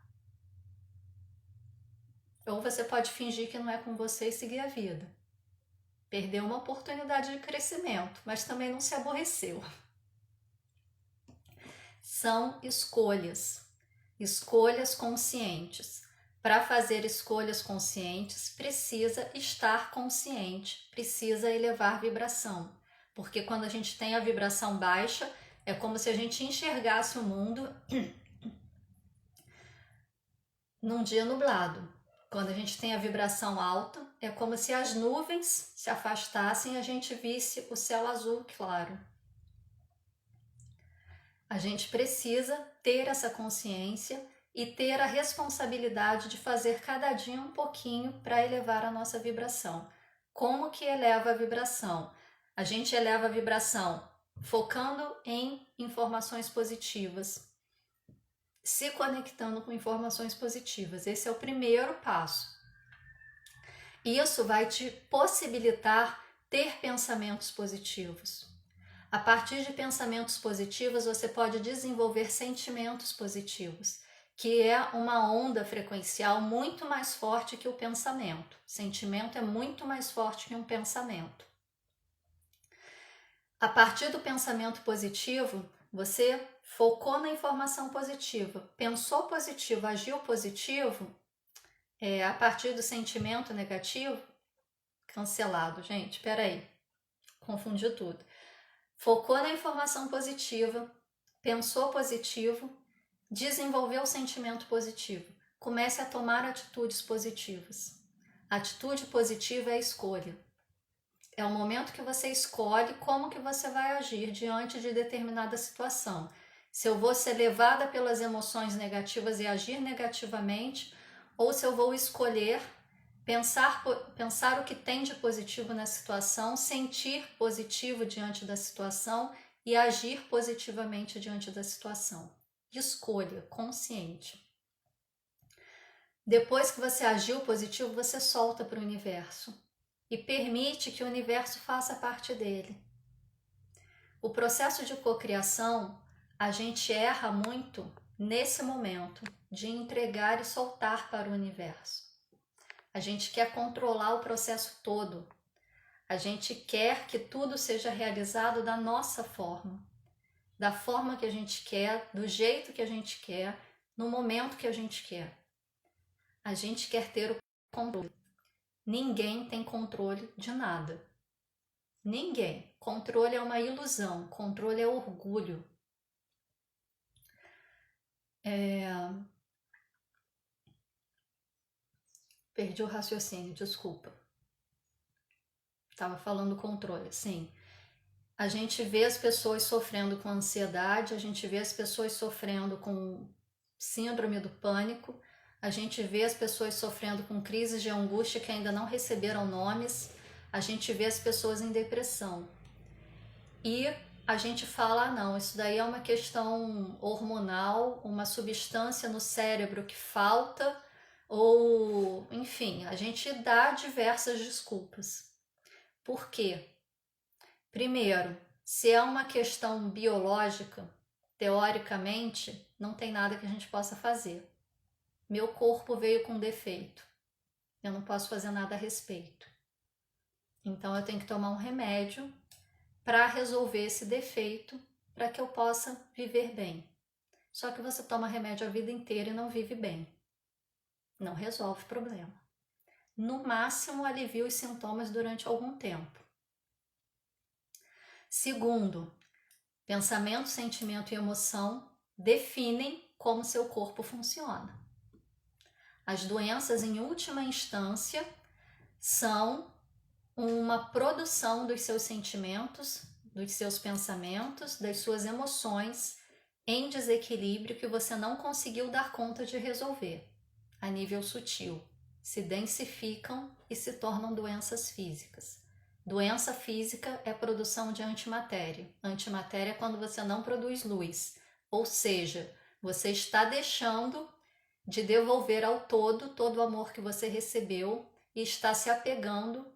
Ou você pode fingir que não é com você e seguir a vida. Perdeu uma oportunidade de crescimento, mas também não se aborreceu. São escolhas, escolhas conscientes. Para fazer escolhas conscientes, precisa estar consciente, precisa elevar vibração. Porque quando a gente tem a vibração baixa, é como se a gente enxergasse o mundo num dia nublado. Quando a gente tem a vibração alta, é como se as nuvens se afastassem e a gente visse o céu azul claro. A gente precisa ter essa consciência e ter a responsabilidade de fazer cada dia um pouquinho para elevar a nossa vibração. Como que eleva a vibração? A gente eleva a vibração focando em informações positivas, se conectando com informações positivas. Esse é o primeiro passo. Isso vai te possibilitar ter pensamentos positivos. A partir de pensamentos positivos, você pode desenvolver sentimentos positivos, que é uma onda frequencial muito mais forte que o pensamento. Sentimento é muito mais forte que um pensamento. A partir do pensamento positivo, você focou na informação positiva, pensou positivo, agiu positivo, a partir do sentimento negativo, cancelado, gente, peraí, confundiu tudo. Focou na informação positiva, pensou positivo, desenvolveu o sentimento positivo. Comece a tomar atitudes positivas. Atitude positiva é a escolha. É o momento que você escolhe como que você vai agir diante de determinada situação. Se eu vou ser levada pelas emoções negativas e agir negativamente, ou se eu vou escolher pensar o que tem de positivo na situação, sentir positivo diante da situação e agir positivamente diante da situação. Escolha consciente. Depois que você agiu positivo, você solta para o universo e permite que o universo faça parte dele. O processo de cocriação, a gente erra muito nesse momento de entregar e soltar para o universo. A gente quer controlar o processo todo. A gente quer que tudo seja realizado da nossa forma, da forma que a gente quer, do jeito que a gente quer, no momento que a gente quer. A gente quer ter o controle. Ninguém tem controle de nada. Ninguém. Controle é uma ilusão. Controle é orgulho. Perdi o raciocínio, desculpa. Estava falando controle, sim. A gente vê as pessoas sofrendo com ansiedade, a gente vê as pessoas sofrendo com síndrome do pânico, a gente vê as pessoas sofrendo com crises de angústia que ainda não receberam nomes, a gente vê as pessoas em depressão. E a gente fala, não, isso daí é uma questão hormonal, uma substância no cérebro que falta, ou enfim, a gente dá diversas desculpas. Por quê? Primeiro, se é uma questão biológica, teoricamente, não tem nada que a gente possa fazer. Meu corpo veio com defeito. Eu não posso fazer nada a respeito. Então eu tenho que tomar um remédio para resolver esse defeito, para que eu possa viver bem. Só que você toma remédio a vida inteira e não vive bem. Não resolve o problema. No máximo, alivia os sintomas durante algum tempo. Segundo, pensamento, sentimento e emoção definem como seu corpo funciona. As doenças, em última instância, são uma produção dos seus sentimentos, dos seus pensamentos, das suas emoções em desequilíbrio que você não conseguiu dar conta de resolver a nível sutil. Se densificam e se tornam doenças físicas. Doença física é produção de antimatéria. Antimatéria é quando você não produz luz, ou seja, você está deixando de devolver ao todo o amor que você recebeu e está se apegando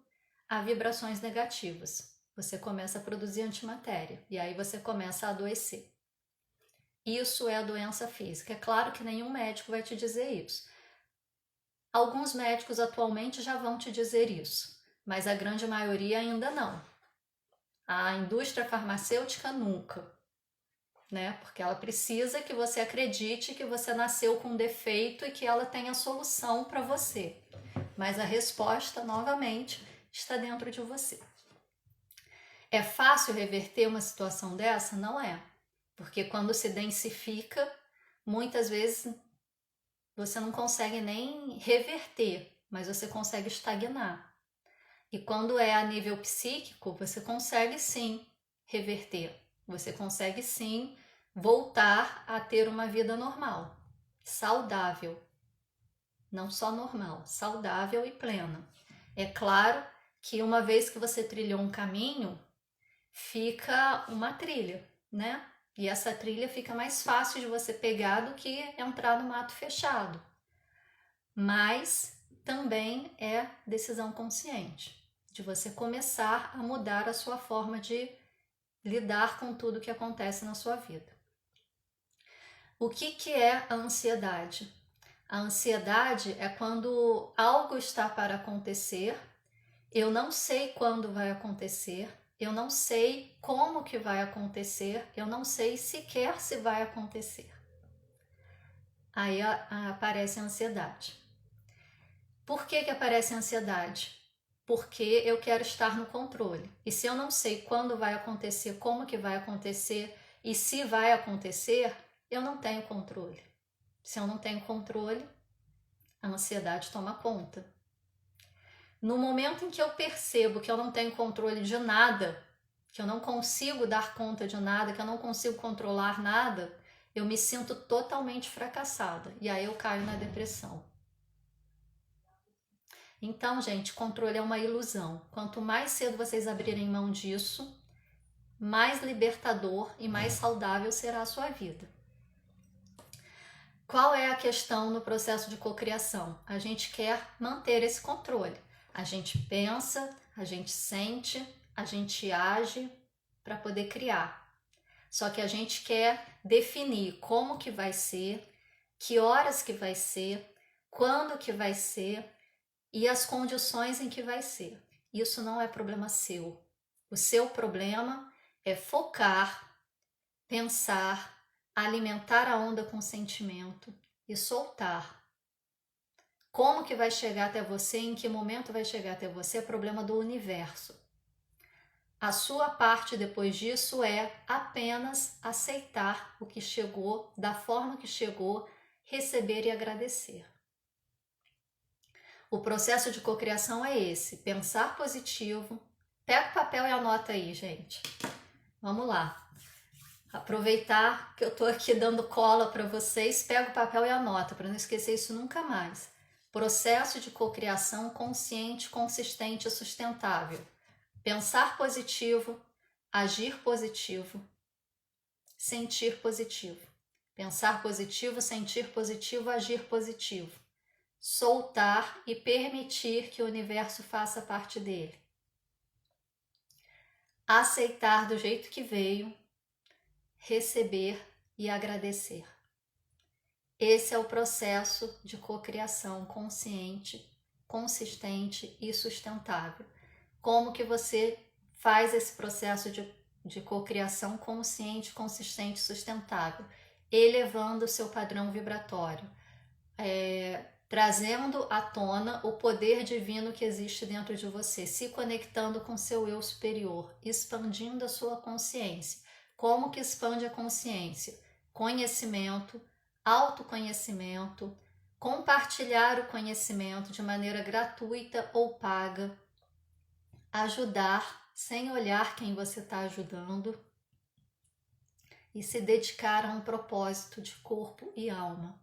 a vibrações negativas. Você começa a produzir antimatéria e aí você começa a adoecer. Isso é a doença física. É claro que nenhum médico vai te dizer isso. Alguns médicos atualmente já vão te dizer isso, mas a grande maioria ainda não. A indústria farmacêutica nunca, né? Porque ela precisa que você acredite que você nasceu com um defeito e que ela tem a solução para você. Mas a resposta, novamente, está dentro de você. É fácil reverter uma situação dessa? Não é. Porque quando se densifica, muitas vezes você não consegue nem reverter, mas você consegue estagnar. E quando é a nível psíquico, você consegue sim reverter. Você consegue sim voltar a ter uma vida normal, saudável. Não só normal, saudável e plena. É claro que uma vez que você trilhou um caminho, fica uma trilha, né? E essa trilha fica mais fácil de você pegar do que entrar no mato fechado. Mas também é decisão consciente de você começar a mudar a sua forma de lidar com tudo que acontece na sua vida. O que é a ansiedade? A ansiedade é quando algo está para acontecer, eu não sei quando vai acontecer, eu não sei como que vai acontecer, eu não sei sequer se vai acontecer. Aí aparece a ansiedade. Por que aparece a ansiedade? Porque eu quero estar no controle. E se eu não sei quando vai acontecer, como que vai acontecer e se vai acontecer, eu não tenho controle. Se eu não tenho controle, a ansiedade toma conta. No momento em que eu percebo que eu não tenho controle de nada, que eu não consigo dar conta de nada, que eu não consigo controlar nada, eu me sinto totalmente fracassada. E aí eu caio na depressão. Então, gente, controle é uma ilusão. Quanto mais cedo vocês abrirem mão disso, mais libertador e mais saudável será a sua vida. Qual é a questão no processo de cocriação? A gente quer manter esse controle. A gente pensa, a gente sente, a gente age para poder criar. Só que a gente quer definir como que vai ser, que horas que vai ser, quando que vai ser e as condições em que vai ser. Isso não é problema seu. O seu problema é focar, pensar, alimentar a onda com sentimento e soltar. Como que vai chegar até você, em que momento vai chegar até você, é problema do universo. A sua parte depois disso é apenas aceitar o que chegou, da forma que chegou, receber e agradecer. O processo de cocriação é esse: pensar positivo. Pega o papel e anota aí, gente. Vamos lá. Aproveitar que eu tô aqui dando cola para vocês, pega o papel e anota, para não esquecer isso nunca mais. Processo de cocriação consciente, consistente e sustentável. Pensar positivo, agir positivo, sentir positivo. Pensar positivo, sentir positivo, agir positivo. Soltar e permitir que o universo faça parte dele. Aceitar do jeito que veio, receber e agradecer. Esse é o processo de cocriação consciente, consistente e sustentável. Como que você faz esse processo de cocriação consciente, consistente e sustentável? Elevando o seu padrão vibratório, trazendo à tona o poder divino que existe dentro de você, se conectando com seu eu superior, expandindo a sua consciência. Como que expande a consciência? Conhecimento, autoconhecimento, compartilhar o conhecimento de maneira gratuita ou paga, ajudar sem olhar quem você está ajudando e se dedicar a um propósito de corpo e alma.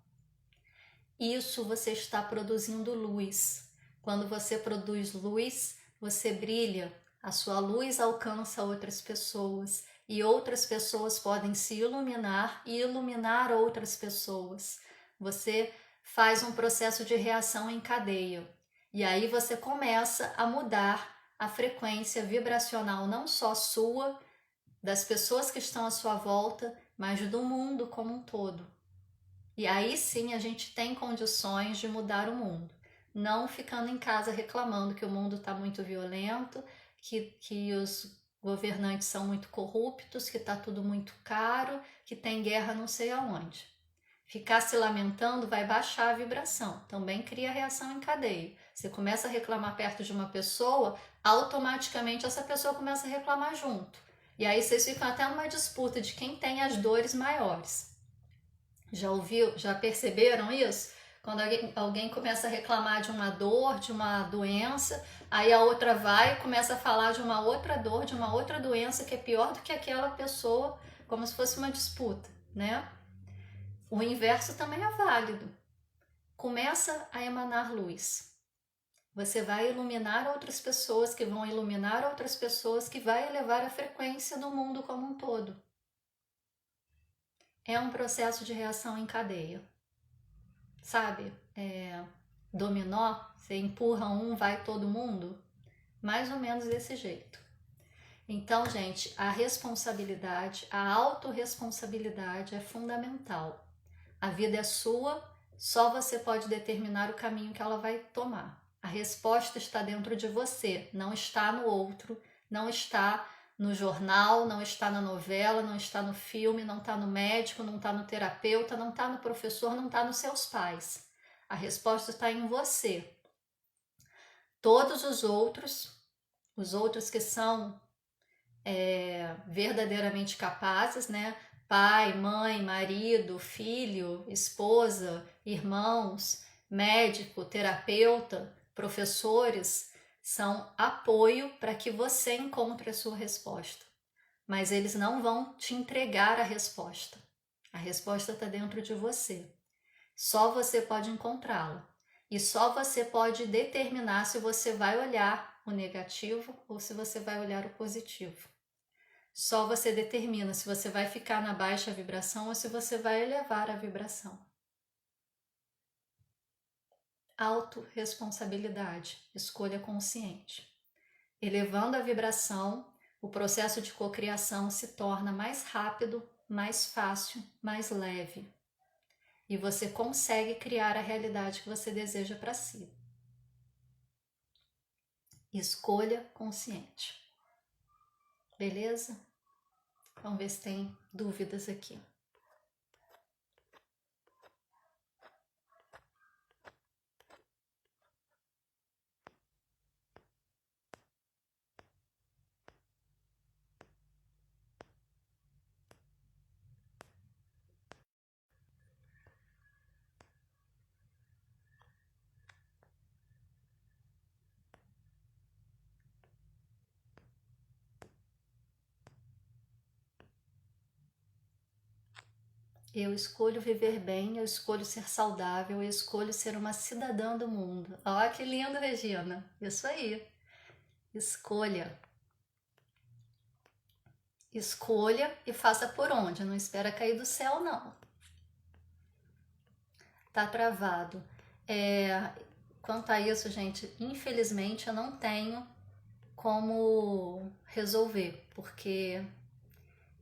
Isso você está produzindo luz. Quando você produz luz, você brilha, a sua luz alcança outras pessoas e outras pessoas podem se iluminar e iluminar outras pessoas. Você faz um processo de reação em cadeia e aí você começa a mudar a frequência vibracional não só sua, das pessoas que estão à sua volta, mas do mundo como um todo. E aí sim a gente tem condições de mudar o mundo, não ficando em casa reclamando que o mundo está muito violento, que os governantes são muito corruptos, que está tudo muito caro, que tem guerra não sei aonde. Ficar se lamentando vai baixar a vibração, também cria reação em cadeia. Você começa a reclamar perto de uma pessoa, automaticamente essa pessoa começa a reclamar junto. E aí vocês ficam até numa disputa de quem tem as dores maiores. Já perceberam isso? Quando alguém começa a reclamar de uma dor, de uma doença, aí a outra vai e começa a falar de uma outra dor, de uma outra doença que é pior do que aquela pessoa, como se fosse uma disputa, né? O inverso também é válido. Começa a emanar luz. Você vai iluminar outras pessoas, que vão iluminar outras pessoas, que vai elevar a frequência do mundo como um todo. É um processo de reação em cadeia. Sabe? Dominó, você empurra um, vai todo mundo. Mais ou menos desse jeito. Então, gente, a responsabilidade, a autorresponsabilidade é fundamental. A vida é sua, só você pode determinar o caminho que ela vai tomar. A resposta está dentro de você, não está no outro, não está no jornal, não está na novela, não está no filme, não está no médico, não está no terapeuta, não está no professor, não está nos seus pais. A resposta está em você. Todos os outros que são verdadeiramente capazes, né? Pai, mãe, marido, filho, esposa, irmãos, médico, terapeuta, professores, são apoio para que você encontre a sua resposta. Mas eles não vão te entregar a resposta. A resposta está dentro de você. Só você pode encontrá-la. E só você pode determinar se você vai olhar o negativo ou se você vai olhar o positivo. Só você determina se você vai ficar na baixa vibração ou se você vai elevar a vibração. Autorresponsabilidade, escolha consciente. Elevando a vibração, o processo de cocriação se torna mais rápido, mais fácil, mais leve. E você consegue criar a realidade que você deseja para si. Escolha consciente. Beleza? Vamos ver se tem dúvidas aqui. Eu escolho viver bem, eu escolho ser saudável, eu escolho ser uma cidadã do mundo. Olha que lindo, Regina. Isso aí. Escolha. Escolha e faça por onde. Não espera cair do céu, não. Tá travado. Quanto a isso, gente, infelizmente eu não tenho como resolver, porque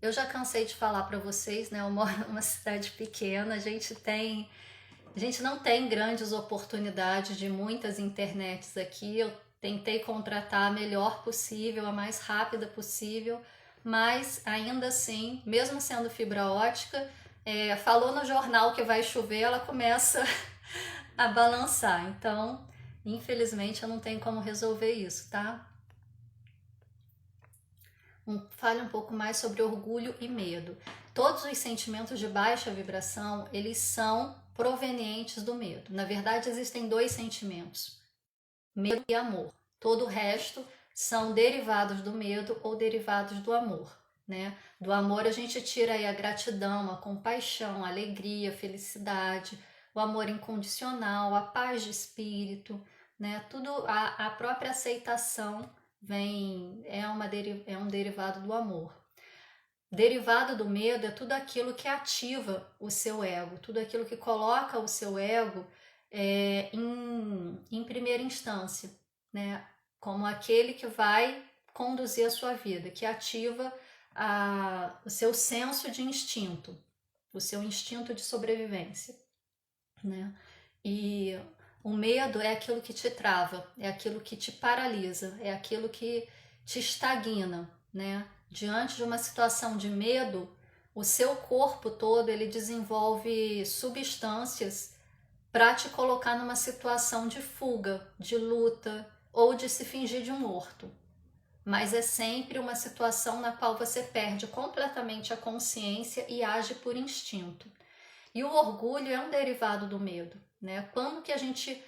eu já cansei de falar para vocês, né? Eu moro numa cidade pequena, a gente não tem grandes oportunidades de muitas internets aqui. Eu tentei contratar a melhor possível, a mais rápida possível, mas ainda assim, mesmo sendo fibra ótica, falou no jornal que vai chover, ela começa a balançar. Então, infelizmente, eu não tenho como resolver isso, tá? Fale um pouco mais sobre orgulho e medo. Todos os sentimentos de baixa vibração, eles são provenientes do medo. Na verdade, existem dois sentimentos, medo e amor. Todo o resto são derivados do medo ou derivados do amor, né? Do amor a gente tira aí a gratidão, a compaixão, a alegria, a felicidade, o amor incondicional, a paz de espírito, né? Tudo, a própria aceitação é um derivado do amor. Derivado do medo é tudo aquilo que ativa o seu ego, tudo aquilo que coloca o seu ego em primeira instância, né? Como aquele que vai conduzir a sua vida, que ativa o seu senso de instinto, o seu instinto de sobrevivência, né? E o medo é aquilo que te trava, é aquilo que te paralisa, é aquilo que te estagna, né? Diante de uma situação de medo, o seu corpo todo ele desenvolve substâncias para te colocar numa situação de fuga, de luta ou de se fingir de um morto. Mas é sempre uma situação na qual você perde completamente a consciência e age por instinto. E o orgulho é um derivado do medo, né? Quando que a gente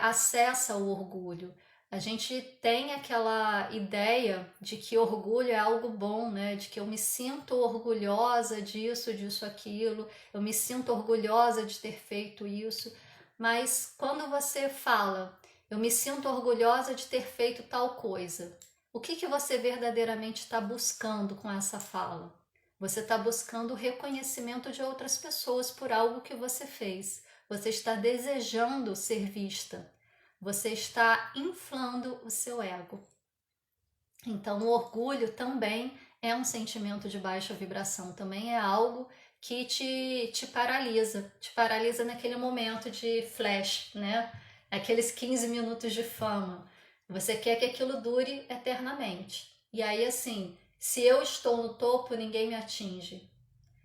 acessa o orgulho? A gente tem aquela ideia de que orgulho é algo bom, né? De que eu me sinto orgulhosa disso, aquilo, eu me sinto orgulhosa de ter feito isso. Mas quando você fala, eu me sinto orgulhosa de ter feito tal coisa, o que você verdadeiramente está buscando com essa fala? Você está buscando o reconhecimento de outras pessoas por algo que você fez. Você está desejando ser vista. Você está inflando o seu ego. Então, o orgulho também é um sentimento de baixa vibração, também é algo que te paralisa. Te paralisa naquele momento de flash, né? Aqueles 15 minutos de fama. Você quer que aquilo dure eternamente. E aí, assim, se eu estou no topo, ninguém me atinge.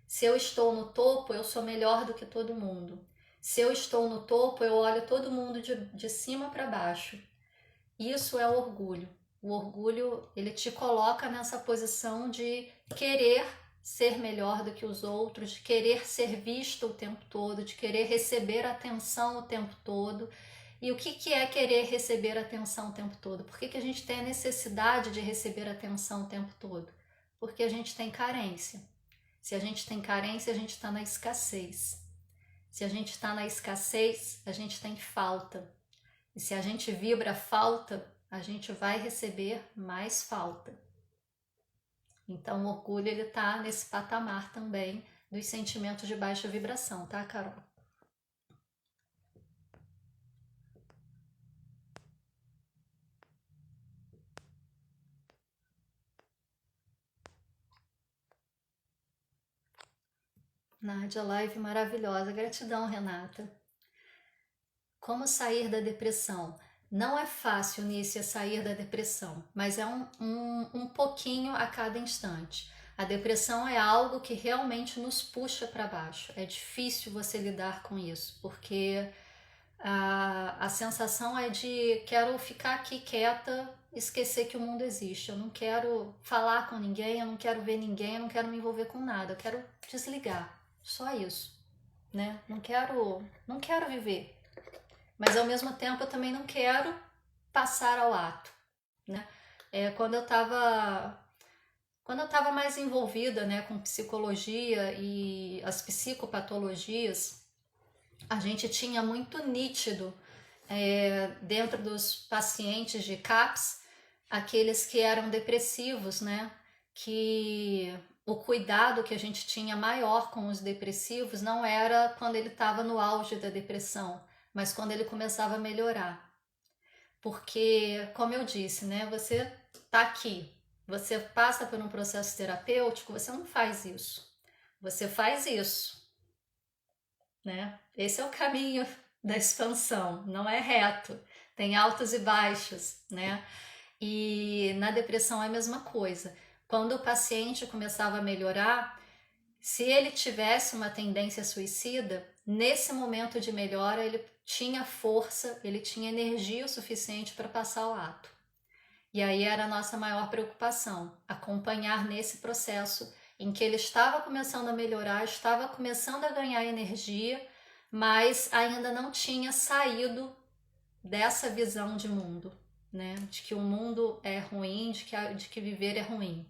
Se eu estou no topo, eu sou melhor do que todo mundo. Se eu estou no topo, eu olho todo mundo de cima para baixo. Isso é orgulho. O orgulho, ele te coloca nessa posição de querer ser melhor do que os outros, de querer ser visto o tempo todo, de querer receber atenção o tempo todo. E o que é querer receber atenção o tempo todo? Por que a gente tem a necessidade de receber atenção o tempo todo? Porque a gente tem carência. Se a gente tem carência, a gente está na escassez. Se a gente está na escassez, a gente tem falta. E se a gente vibra falta, a gente vai receber mais falta. Então, o orgulho ele está nesse patamar também dos sentimentos de baixa vibração, tá, Carol? Nádia, live maravilhosa. Gratidão, Renata. Como sair da depressão? Não é fácil, Nícia, sair da depressão, mas é um pouquinho a cada instante. A depressão é algo que realmente nos puxa para baixo. É difícil você lidar com isso, porque a sensação é de quero ficar aqui quieta, esquecer que o mundo existe. Eu não quero falar com ninguém, eu não quero ver ninguém, eu não quero me envolver com nada. Eu quero desligar. Só isso, né? Não quero viver. Mas ao mesmo tempo eu também não quero passar ao ato, né? Quando Quando eu estava mais envolvida, né, com psicologia e as psicopatologias, a gente tinha muito nítido dentro dos pacientes de CAPS, aqueles que eram depressivos, né? Que o cuidado que a gente tinha maior com os depressivos não era quando ele estava no auge da depressão, mas quando ele começava a melhorar. Porque, como eu disse, né? Você tá aqui, você passa por um processo terapêutico, você não faz isso. Você faz isso, né? Esse é o caminho da expansão, não é reto, tem altos e baixos, né? E na depressão é a mesma coisa. Quando o paciente começava a melhorar, se ele tivesse uma tendência suicida, nesse momento de melhora ele tinha força, ele tinha energia o suficiente para passar o ato. E aí era a nossa maior preocupação, acompanhar nesse processo em que ele estava começando a melhorar, estava começando a ganhar energia, mas ainda não tinha saído dessa visão de mundo, né? De que o mundo é ruim, de que viver é ruim.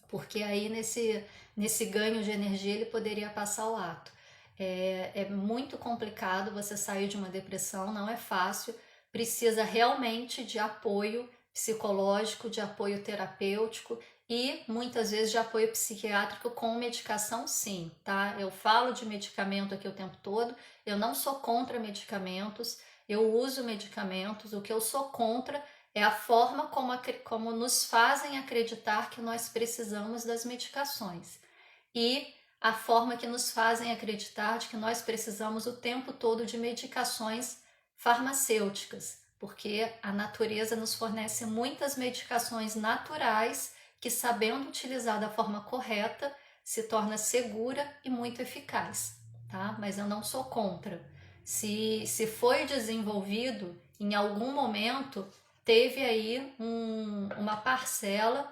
Porque aí nesse ganho de energia ele poderia passar o ato. É muito complicado você sair de uma depressão, não é fácil, precisa realmente de apoio psicológico, de apoio terapêutico e muitas vezes de apoio psiquiátrico com medicação, sim, tá? Eu falo de medicamento aqui o tempo todo, eu não sou contra medicamentos, eu uso medicamentos, o que eu sou contra é a forma como nos fazem acreditar que nós precisamos das medicações e a forma que nos fazem acreditar de que nós precisamos o tempo todo de medicações farmacêuticas, porque a natureza nos fornece muitas medicações naturais que, sabendo utilizar da forma correta, se torna segura e muito eficaz, tá? Mas eu não sou contra. Se foi desenvolvido em algum momento, teve aí uma parcela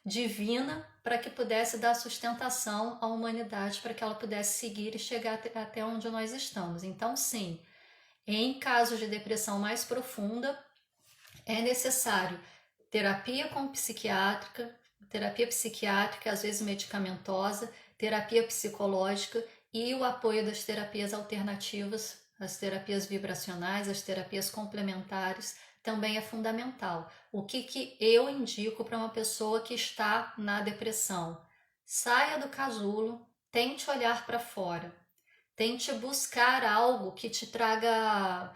divina para que pudesse dar sustentação à humanidade, para que ela pudesse seguir e chegar até onde nós estamos. Então, sim, em casos de depressão mais profunda, é necessário terapia com terapia psiquiátrica, às vezes medicamentosa, terapia psicológica e o apoio das terapias alternativas, as terapias vibracionais, as terapias complementares, também é fundamental. O que eu indico para uma pessoa que está na depressão? Saia do casulo, tente olhar para fora, tente buscar algo que te traga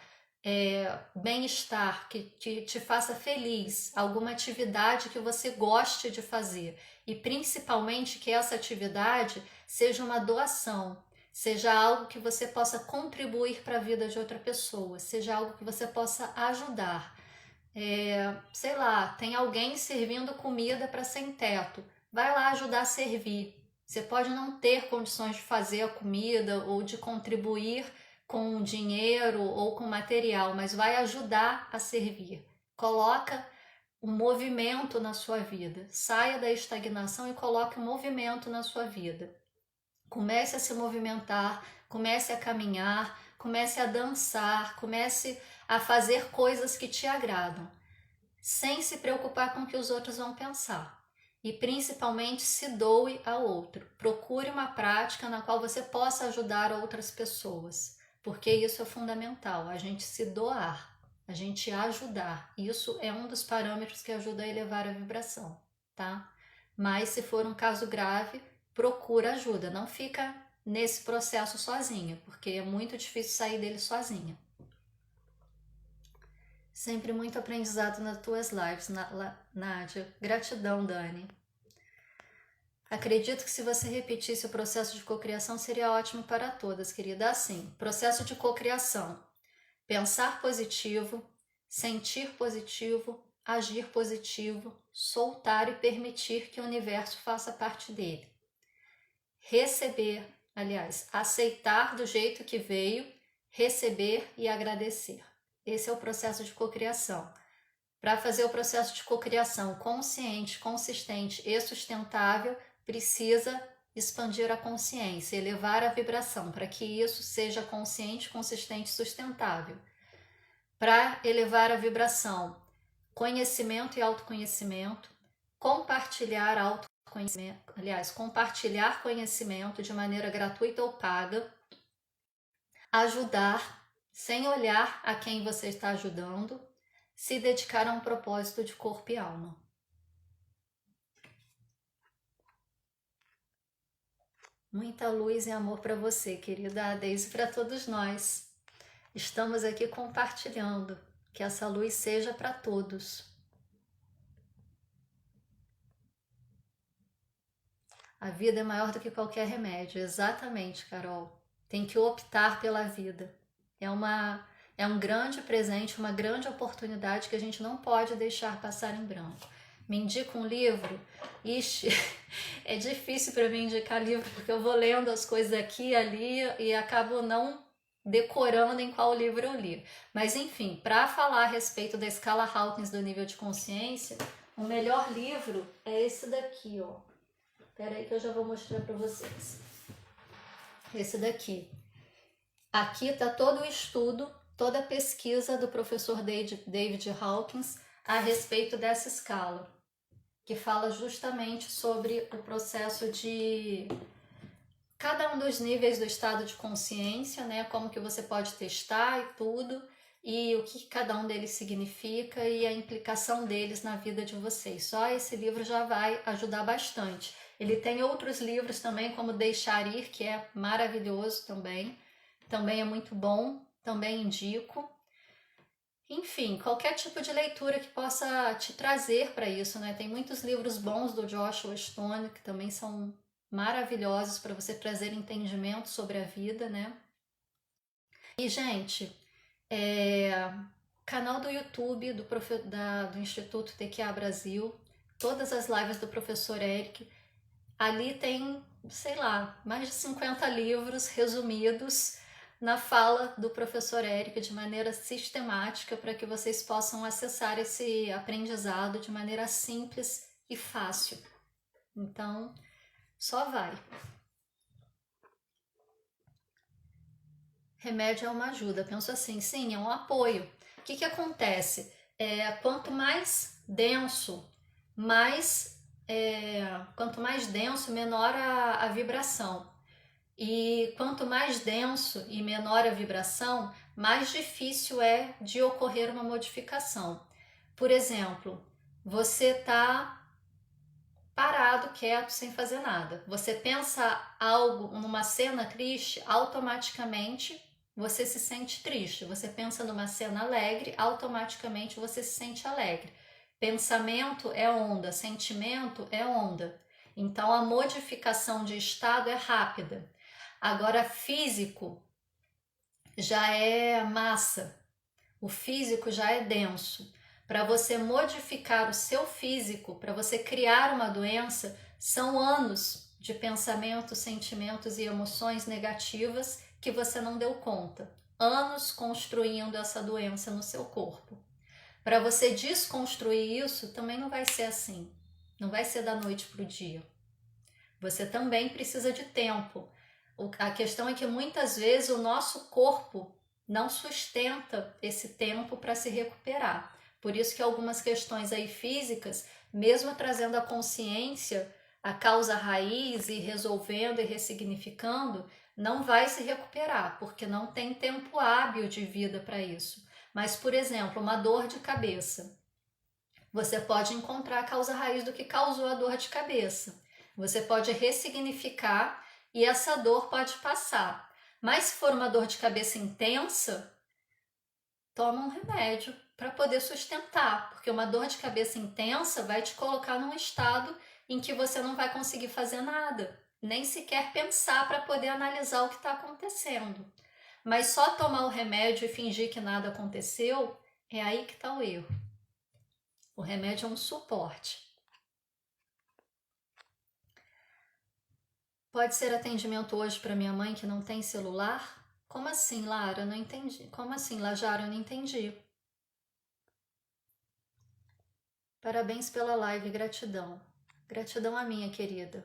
bem-estar, que te faça feliz, alguma atividade que você goste de fazer e principalmente que essa atividade seja uma doação, seja algo que você possa contribuir para a vida de outra pessoa, seja algo que você possa ajudar. Sei lá, tem alguém servindo comida para sem teto, vai lá ajudar a servir. Você pode não ter condições de fazer a comida ou de contribuir com dinheiro ou com material, mas vai ajudar a servir. Coloca um movimento na sua vida. Saia da estagnação e coloque um movimento na sua vida. Comece a se movimentar, comece a caminhar, comece a dançar, comece a fazer coisas que te agradam, sem se preocupar com o que os outros vão pensar. E principalmente se doe ao outro. Procure uma prática na qual você possa ajudar outras pessoas, porque isso é fundamental, a gente se doar, a gente ajudar. Isso é um dos parâmetros que ajuda a elevar a vibração, tá? Mas se for um caso grave, procura ajuda, não fica nesse processo sozinha, porque é muito difícil sair dele sozinha. Sempre muito aprendizado nas tuas lives, Nádia. Gratidão, Dani. Acredito que se você repetisse o processo de cocriação seria ótimo para todas, querida. Assim, processo de cocriação. Pensar positivo, sentir positivo, agir positivo, soltar e permitir que o universo faça parte dele. Receber, aliás, aceitar do jeito que veio, receber e agradecer. Esse é o processo de cocriação. Para fazer o processo de cocriação consciente, consistente e sustentável, precisa expandir a consciência, elevar a vibração, para que isso seja consciente, consistente e sustentável. Para elevar a vibração, conhecimento e autoconhecimento, compartilhar conhecimento, aliás, compartilhar conhecimento de maneira gratuita ou paga, ajudar sem olhar a quem você está ajudando, se dedicar a um propósito de corpo e alma. Muita luz e amor para você, querida Deise, e para todos nós. Estamos aqui compartilhando, que essa luz seja para todos. A vida é maior do que qualquer remédio, exatamente, Carol. Tem que optar pela vida. É um grande presente, uma grande oportunidade que a gente não pode deixar passar em branco. Me indica um livro? Ixi, é difícil para mim indicar livro, porque eu vou lendo as coisas aqui e ali e acabo não decorando em qual livro eu li. Mas enfim, para falar a respeito da escala Hawkins do nível de consciência, o melhor livro é esse daqui, ó. Espera aí que eu já vou mostrar para vocês. Esse daqui. Aqui está todo o estudo, toda a pesquisa do professor David Hawkins a respeito dessa escala, que fala justamente sobre o processo de cada um dos níveis do estado de consciência, né? Como que você pode testar e tudo, e o que cada um deles significa e a implicação deles na vida de vocês. Só esse livro já vai ajudar bastante. Ele tem outros livros também, como Deixar Ir, que é maravilhoso também é muito bom, também indico. Enfim, qualquer tipo de leitura que possa te trazer para isso, né? Tem muitos livros bons do Joshua Stone, que também são maravilhosos para você trazer entendimento sobre a vida, né? E, gente, canal do YouTube do Instituto TQA Brasil, todas as lives do professor Eric, ali tem, sei lá, mais de 50 livros resumidos na fala do professor Eric de maneira sistemática para que vocês possam acessar esse aprendizado de maneira simples e fácil. Então, só vai. Remédio é uma ajuda. Penso assim, sim, é um apoio. O que acontece? Quanto mais denso, menor a vibração. E quanto mais denso e menor a vibração, mais difícil é de ocorrer uma modificação. Por exemplo, você está parado, quieto, sem fazer nada. Você pensa algo numa cena triste, automaticamente você se sente triste. Você pensa numa cena alegre, automaticamente você se sente alegre. Pensamento é onda, sentimento é onda. Então a modificação de estado é rápida. Agora, físico já é massa, o físico já é denso. Para você modificar o seu físico, para você criar uma doença, são anos de pensamentos, sentimentos e emoções negativas que você não deu conta. Anos construindo essa doença no seu corpo. Para você desconstruir isso, também não vai ser assim. Não vai ser da noite para o dia. Você também precisa de tempo. A questão é que muitas vezes o nosso corpo não sustenta esse tempo para se recuperar. Por isso que algumas questões aí físicas, mesmo trazendo a consciência, a causa raiz e resolvendo e ressignificando, não vai se recuperar, porque não tem tempo hábil de vida para isso. Mas, por exemplo, uma dor de cabeça. Você pode encontrar a causa raiz do que causou a dor de cabeça. Você pode ressignificar e essa dor pode passar. Mas se for uma dor de cabeça intensa, toma um remédio para poder sustentar, porque uma dor de cabeça intensa vai te colocar num estado em que você não vai conseguir fazer nada, nem sequer pensar para poder analisar o que está acontecendo. Mas só tomar o remédio e fingir que nada aconteceu, é aí que está o erro. O remédio é um suporte. Pode ser atendimento hoje para minha mãe que não tem celular? Como assim, Lara? Eu não entendi. Como assim, Lajara? Eu não entendi. Parabéns pela live, gratidão. Gratidão a minha querida.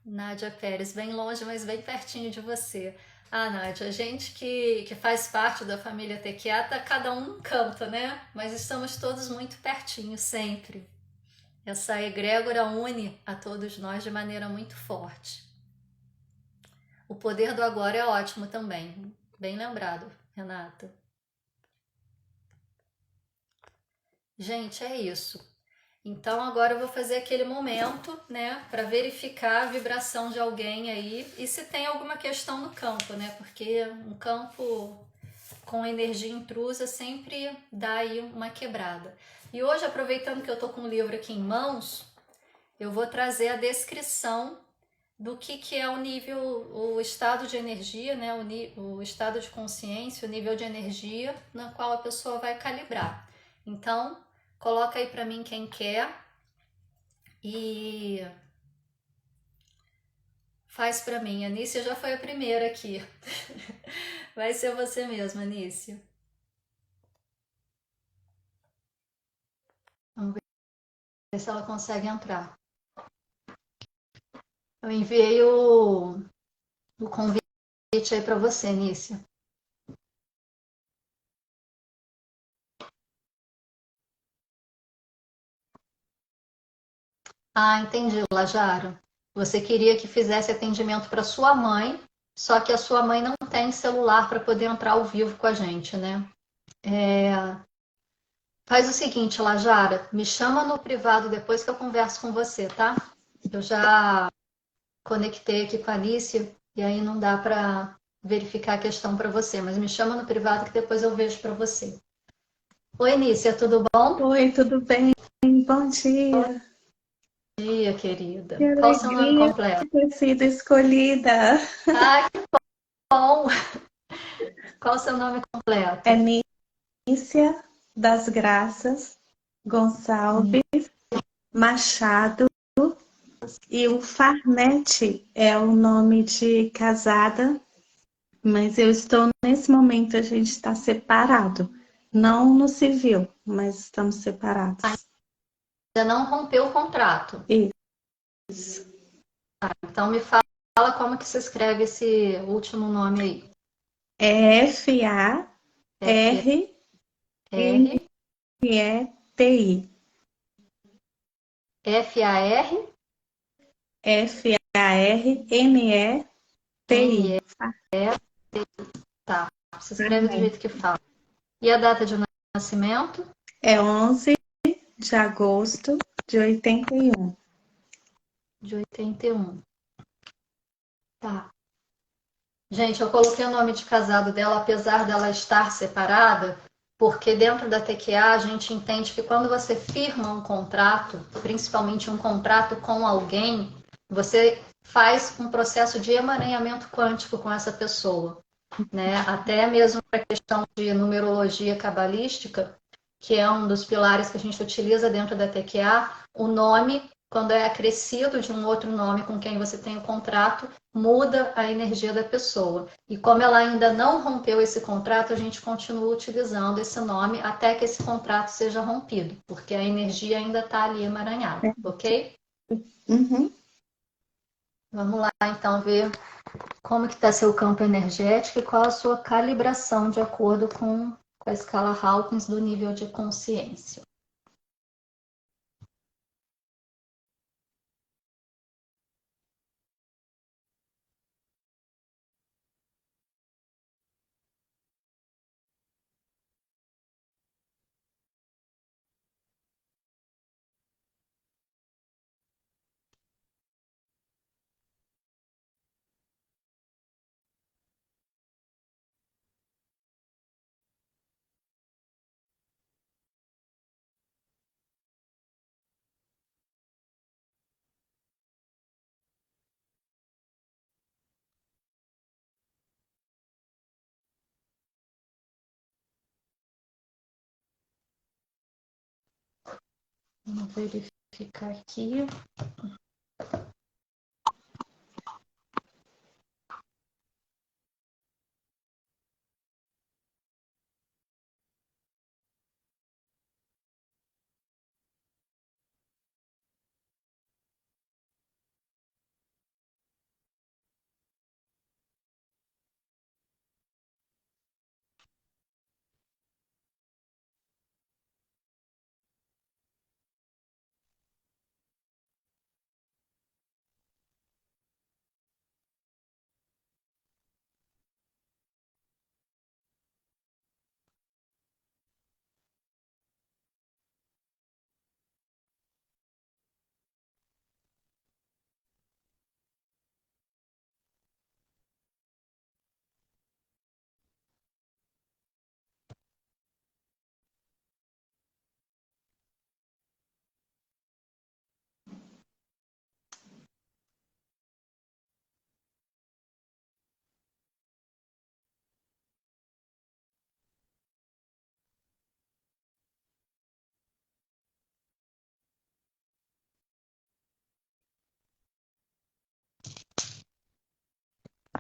Nádia Pérez, bem longe, mas bem pertinho de você. Ah, Nádia, a gente que faz parte da família TQA, tá cada um num canto, né? Mas estamos todos muito pertinho, sempre. Essa egrégora une a todos nós de maneira muito forte. O poder do agora é ótimo também. Bem lembrado, Renata. Gente, é isso. Então agora eu vou fazer aquele momento, né, para verificar a vibração de alguém aí e se tem alguma questão no campo, né? Porque um campo com energia intrusa sempre dá aí uma quebrada. E hoje, aproveitando que eu tô com o livro aqui em mãos, eu vou trazer a descrição do que é o nível, o estado de energia, né, o estado de consciência, o nível de energia na qual a pessoa vai calibrar. Então, coloca aí para mim quem quer e faz para mim. A Anícia já foi a primeira aqui. Vai ser você mesma, Anícia. Vamos ver se ela consegue entrar. Eu enviei o convite aí para você, Anícia. Ah, entendi, Lajaro. Você queria que fizesse atendimento para sua mãe, só que a sua mãe não tem celular para poder entrar ao vivo com a gente, né? É, faz o seguinte, Lajara, me chama no privado depois que eu converso com você, tá? Eu já conectei aqui com a Alice e aí não dá para verificar a questão para você, mas me chama no privado que depois eu vejo para você. Oi, Nícia, tudo bom? Oi, tudo bem? Bom dia. Bom dia, Que querida. Qual o seu nome alegria completo? ter sido escolhida. Ah, que bom! Qual o seu nome É completo? Nícia das Graças Gonçalves Machado e o Farnete é o nome de casada, mas eu estou nesse momento, a gente está separado. Não no civil, mas estamos separados. Ainda não rompeu o contrato. Isso. Então me fala como que se escreve esse último nome aí. É Farneti. F-R, F-A-R, Farneti. N-E, tá. Se escreve do jeito que fala. E a data de nascimento? É 11 de agosto de 81. De 81. Tá. Gente, eu coloquei o nome de casado dela, apesar dela estar separada, porque dentro da TQA a gente entende que quando você firma um contrato, principalmente um contrato com alguém, você faz um processo de emaranhamento quântico com essa pessoa, né? Até mesmo para a questão de numerologia cabalística, que é um dos pilares que a gente utiliza dentro da TQA, o nome, quando é acrescido de um outro nome com quem você tem o contrato, muda a energia da pessoa. E como ela ainda não rompeu esse contrato, a gente continua utilizando esse nome até que esse contrato seja rompido, porque a energia ainda está ali emaranhada, ok? Uhum. Vamos lá então ver como que está seu campo energético e qual a sua calibração de acordo com a escala Hawkins do nível de consciência. Vamos verificar aqui.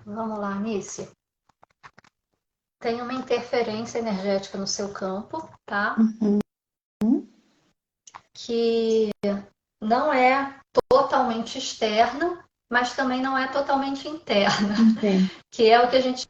Vamos lá, Nícia. Tem uma interferência energética no seu campo, tá? Uhum. Que não é totalmente externa, mas também não é totalmente interna, Entendo. que é o que a gente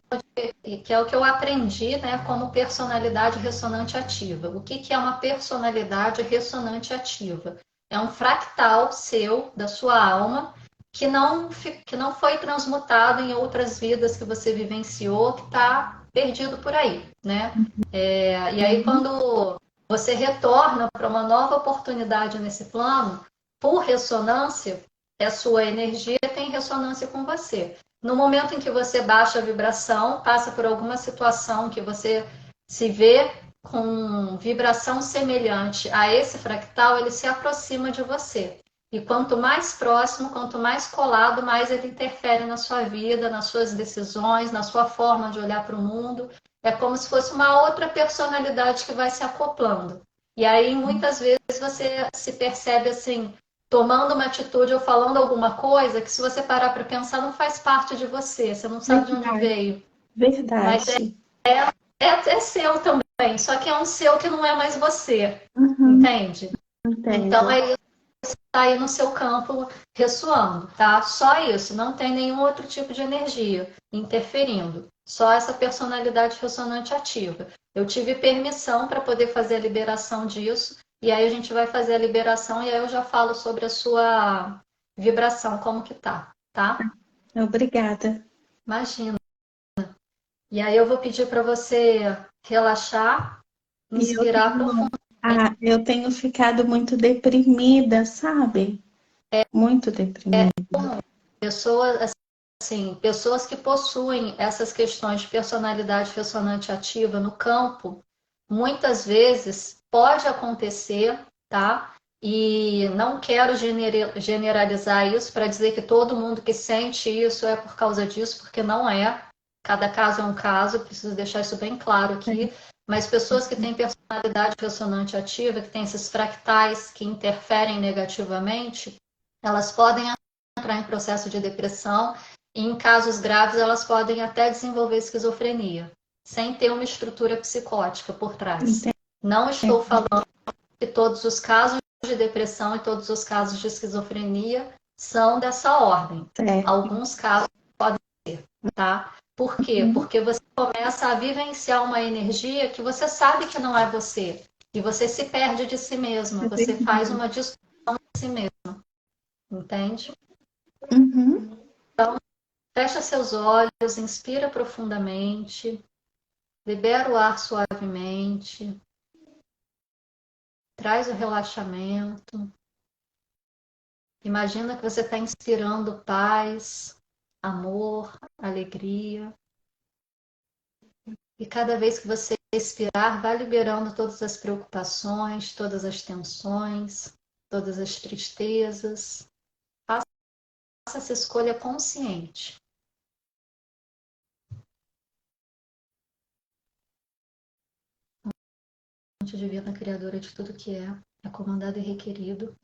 que é o que eu aprendi, né, como personalidade ressonante ativa. O que é uma personalidade ressonante ativa? É um fractal seu, da sua alma, que não foi transmutado em outras vidas que você vivenciou, que está perdido por aí, né? E aí, Uhum. quando você retorna para uma nova oportunidade nesse plano, por ressonância, a sua energia tem ressonância com você. No momento em que você baixa a vibração, passa por alguma situação que você se vê com vibração semelhante a esse fractal, ele se aproxima de você. E quanto mais próximo, quanto mais colado, mais ele interfere na sua vida, nas suas decisões, na sua forma de olhar para o mundo. É como se fosse uma outra personalidade que vai se acoplando. E aí, muitas vezes, você se percebe assim, tomando uma atitude ou falando alguma coisa que, se você parar para pensar, não faz parte de você, você não sabe de onde Verdade. veio. Mas Verdade. é seu também, só que é um seu que não é mais você, Uhum. entende? Então, Entendo. é está aí no seu campo ressoando, tá? Só isso, não tem nenhum outro tipo de energia interferindo. Só essa personalidade ressonante ativa. Eu tive permissão para poder fazer a liberação disso, e aí a gente vai fazer a liberação e aí eu já falo sobre a sua vibração, como que tá? Obrigada. Imagina. E aí eu vou pedir para você relaxar, E eu inspirar tenho, profundamente. eu tenho ficado muito deprimida, sabe? Muito deprimida. Pessoas, assim, pessoas que possuem essas questões de personalidade ressonante ativa no campo, muitas vezes pode acontecer, tá? E não quero generalizar isso para dizer que todo mundo que sente isso é por causa disso, porque não é. Cada caso é um caso, preciso deixar isso bem claro aqui. Mas pessoas que têm personalidade ressonante ativa, que têm esses fractais que interferem negativamente, elas podem entrar em processo de depressão e, em casos graves, elas podem até desenvolver esquizofrenia, sem ter uma estrutura psicótica por trás. Não estou falando que todos os casos de depressão e todos os casos de esquizofrenia são dessa ordem. Certo. Alguns casos podem ser, tá? Por quê? Uhum. Porque você começa a vivenciar uma energia que você sabe que não é você. E você se perde de si mesma, É você faz verdade. uma discussão de si mesma, entende? Uhum. Fecha seus olhos, inspira profundamente, libera o ar suavemente, traz o relaxamento. Imagina que você está inspirando paz, amor, alegria. E cada vez que você expirar, vai liberando todas as preocupações, todas as tensões, todas as tristezas. Faça essa escolha consciente. Fonte divina, criadora de tudo que é comandado e requerido,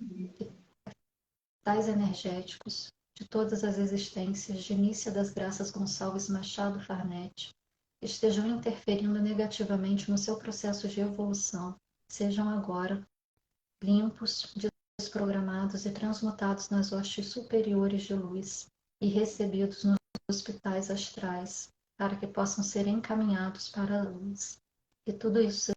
tais energéticos, de todas as existências, de Nícia das Graças Gonçalves Machado Farnete, estejam interferindo negativamente no seu processo de evolução, sejam agora limpos, desprogramados e transmutados nas hostes superiores de luz e recebidos nos hospitais astrais, para que possam ser encaminhados para a luz. E tudo isso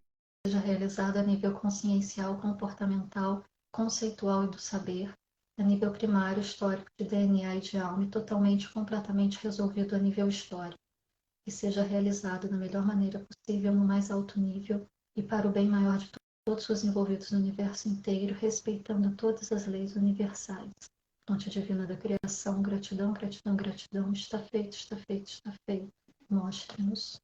seja realizado a nível consciencial, comportamental, conceitual e do saber, a nível primário, histórico, de DNA e de alma, e totalmente, completamente resolvido a nível histórico, que seja realizado da melhor maneira possível, no mais alto nível, e para o bem maior de todos os envolvidos no universo inteiro, respeitando todas as leis universais. Fonte divina da criação, gratidão, gratidão, gratidão, está feito, está feito, está feito. Mostre-nos.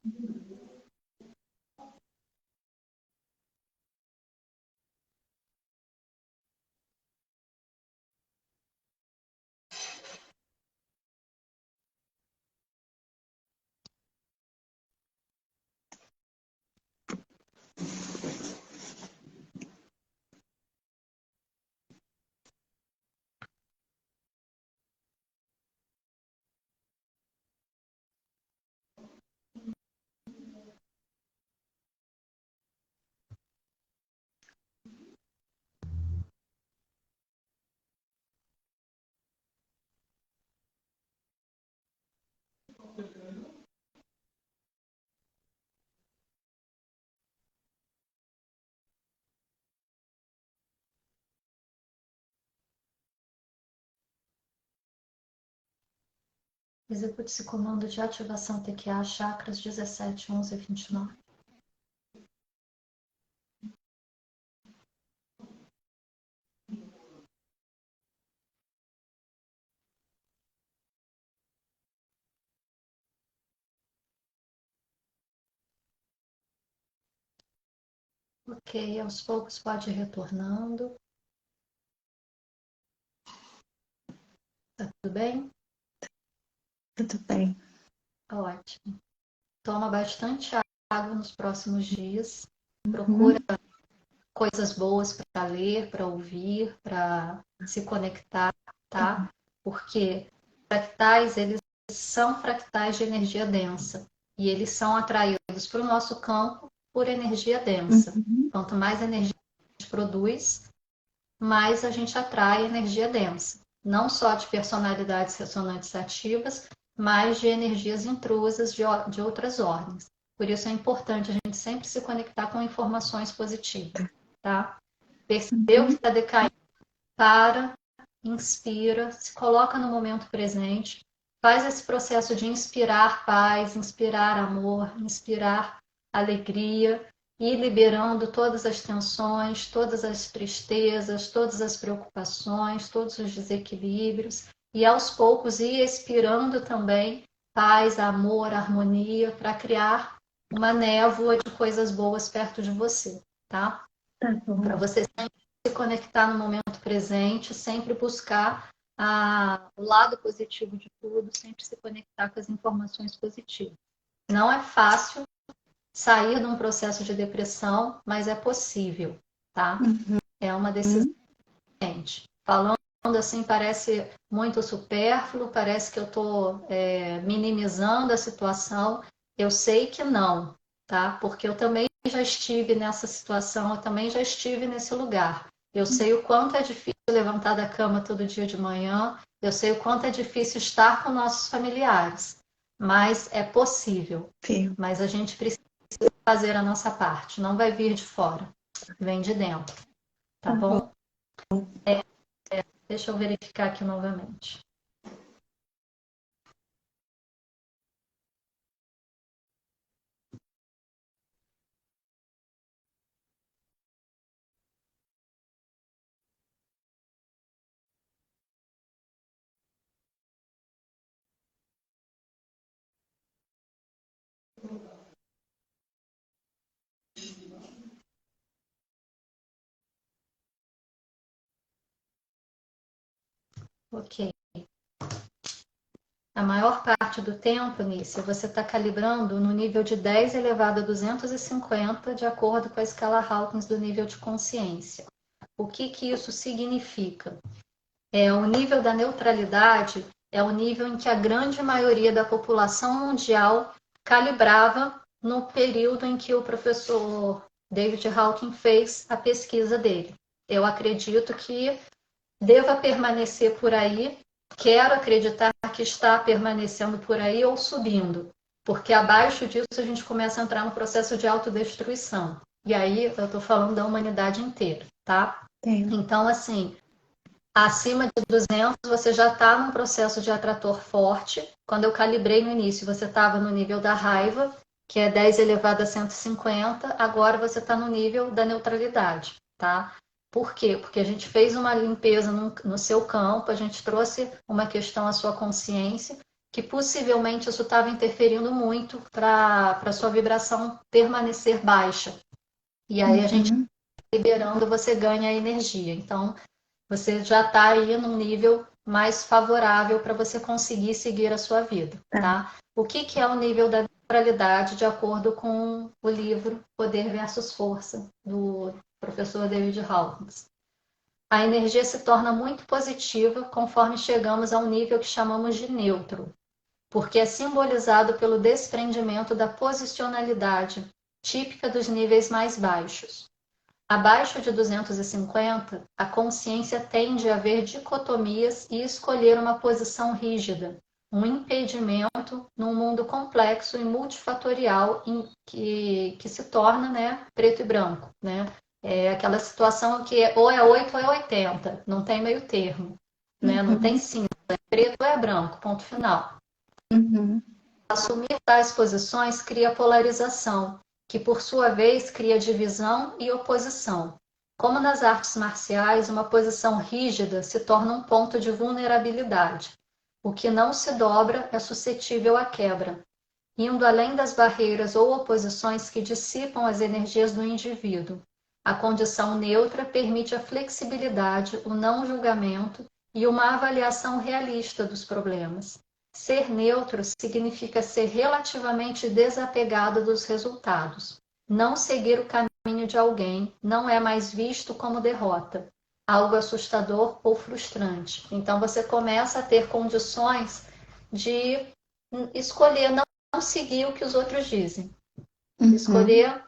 Execute esse comando de ativação TQA chakras 17, 11 e 29. Ok, aos poucos pode ir retornando. Tá tudo bem? Tudo bem. Ótimo. Toma bastante água nos próximos dias. Uhum. Procura coisas boas para ler, para ouvir, para se conectar, tá? Porque fractais, eles são fractais de energia densa. E eles são atraídos para o nosso campo por energia densa. Uhum. Quanto mais energia a gente produz, mais a gente atrai energia densa. Não só de personalidades ressonantes ativas, mas de energias intrusas de outras ordens. Por isso é importante a gente sempre se conectar com informações positivas, tá? Percebeu que Uhum. está decaindo, para, inspira, se coloca no momento presente, faz esse processo de inspirar paz, inspirar amor, inspirar alegria e liberando todas as tensões, todas as tristezas, todas as preocupações, todos os desequilíbrios e aos poucos ir expirando também paz, amor, harmonia para criar uma névoa de coisas boas perto de você, tá? Tá Para bom. você se conectar no momento presente, sempre buscar o lado positivo de tudo, sempre se conectar com as informações positivas. Não é fácil sair de um processo de depressão, mas é possível, tá? Uhum. É uma decisão. Falando assim parece muito supérfluo, parece que eu estou minimizando a situação. Eu sei que não, tá? Porque eu também já estive nessa situação, eu também já estive nesse lugar. Eu sei o quanto é difícil levantar da cama todo dia de manhã, eu sei o quanto é difícil estar com nossos familiares, mas é possível. Viu? Mas a gente precisa fazer a nossa parte, não vai vir de fora, vem de dentro, tá Tá bom. bom? Deixa eu verificar aqui novamente. Ok. A maior parte do tempo, Nícia, você está calibrando no nível de 10 elevado a 250, de acordo com a escala Hawkins do nível de consciência. O que que isso significa? O nível da neutralidade é o nível em que a grande maioria da população mundial calibrava no período em que o professor David Hawkins fez a pesquisa dele. Eu acredito que deva permanecer por aí, quero acreditar que está permanecendo por aí ou subindo, porque abaixo disso a gente começa a entrar no processo de autodestruição. E aí eu estou falando da humanidade inteira, tá? Tem. Então, assim, acima de 200 você já está num processo de atrator forte. Quando eu calibrei no início, você estava no nível da raiva, que é 10 elevado a 150, agora você está no nível da neutralidade, tá? Por quê? Porque a gente fez uma limpeza no seu campo, a gente trouxe uma questão à sua consciência, que possivelmente isso estava interferindo muito para a sua vibração permanecer baixa. E aí a gente Uhum. liberando, você ganha energia. Então, você já está aí num nível mais favorável para você conseguir seguir a sua vida, Tá. tá? O que, que é o nível da neutralidade de acordo com o livro Poder versus Força, do professor David Hawkins? A energia se torna muito positiva conforme chegamos a um nível que chamamos de neutro, porque é simbolizado pelo desprendimento da posicionalidade típica dos níveis mais baixos. Abaixo de 250, a consciência tende a ver dicotomias e escolher uma posição rígida, um impedimento num mundo complexo e multifatorial que se torna, né, preto e branco, né? É aquela situação que ou é 8 ou é 80, não tem meio termo, né? Não tem Uhum. cinza, é preto ou é branco, ponto final. Uhum. Assumir tais posições cria polarização, que por sua vez cria divisão e oposição. Como nas artes marciais, uma posição rígida se torna um ponto de vulnerabilidade. O que não se dobra é suscetível à quebra, indo além das barreiras ou oposições que dissipam as energias do indivíduo. A condição neutra permite a flexibilidade, o não julgamento e uma avaliação realista dos problemas. Ser neutro significa ser relativamente desapegado dos resultados. Não seguir o caminho de alguém não é mais visto como derrota, algo assustador ou frustrante. Então você começa a ter condições de escolher não seguir o que os outros dizem, Uhum. escolher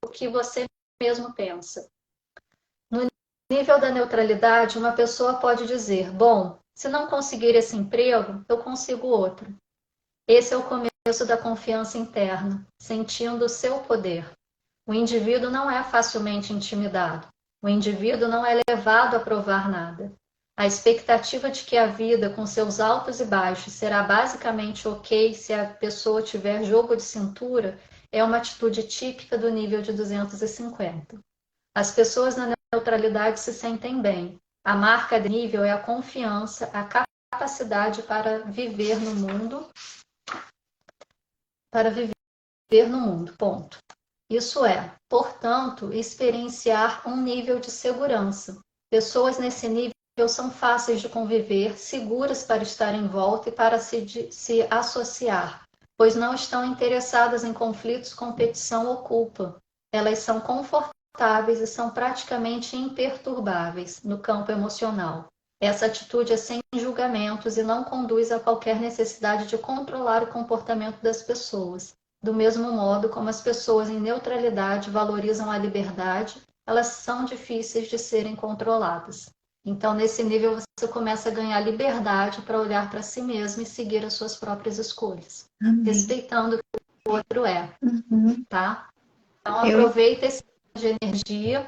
o que você mesmo pensa. No nível da neutralidade, uma pessoa pode dizer: bom, se não conseguir esse emprego, eu consigo outro. Esse é o começo da confiança interna, sentindo o seu poder. O indivíduo não é facilmente intimidado. O indivíduo não é levado a provar nada. A expectativa de que a vida, com seus altos e baixos, será basicamente ok se a pessoa tiver jogo de cintura, é uma atitude típica do nível de 250. As pessoas na neutralidade se sentem bem. A marca de nível é a confiança, a capacidade para viver no mundo, ponto. Isso é, portanto, experienciar um nível de segurança. Pessoas nesse nível são fáceis de conviver, seguras para estar em volta e para se associar, pois não estão interessadas em conflitos, competição ou culpa. Elas são confortáveis e são praticamente imperturbáveis no campo emocional. Essa atitude é sem julgamentos e não conduz a qualquer necessidade de controlar o comportamento das pessoas. Do mesmo modo como as pessoas em neutralidade valorizam a liberdade, elas são difíceis de serem controladas. Então, nesse nível, você começa a ganhar liberdade para olhar para si mesmo e seguir as suas próprias escolhas, Amém. respeitando o que o outro é, Uhum. tá? Então, Eu, aproveita esse de energia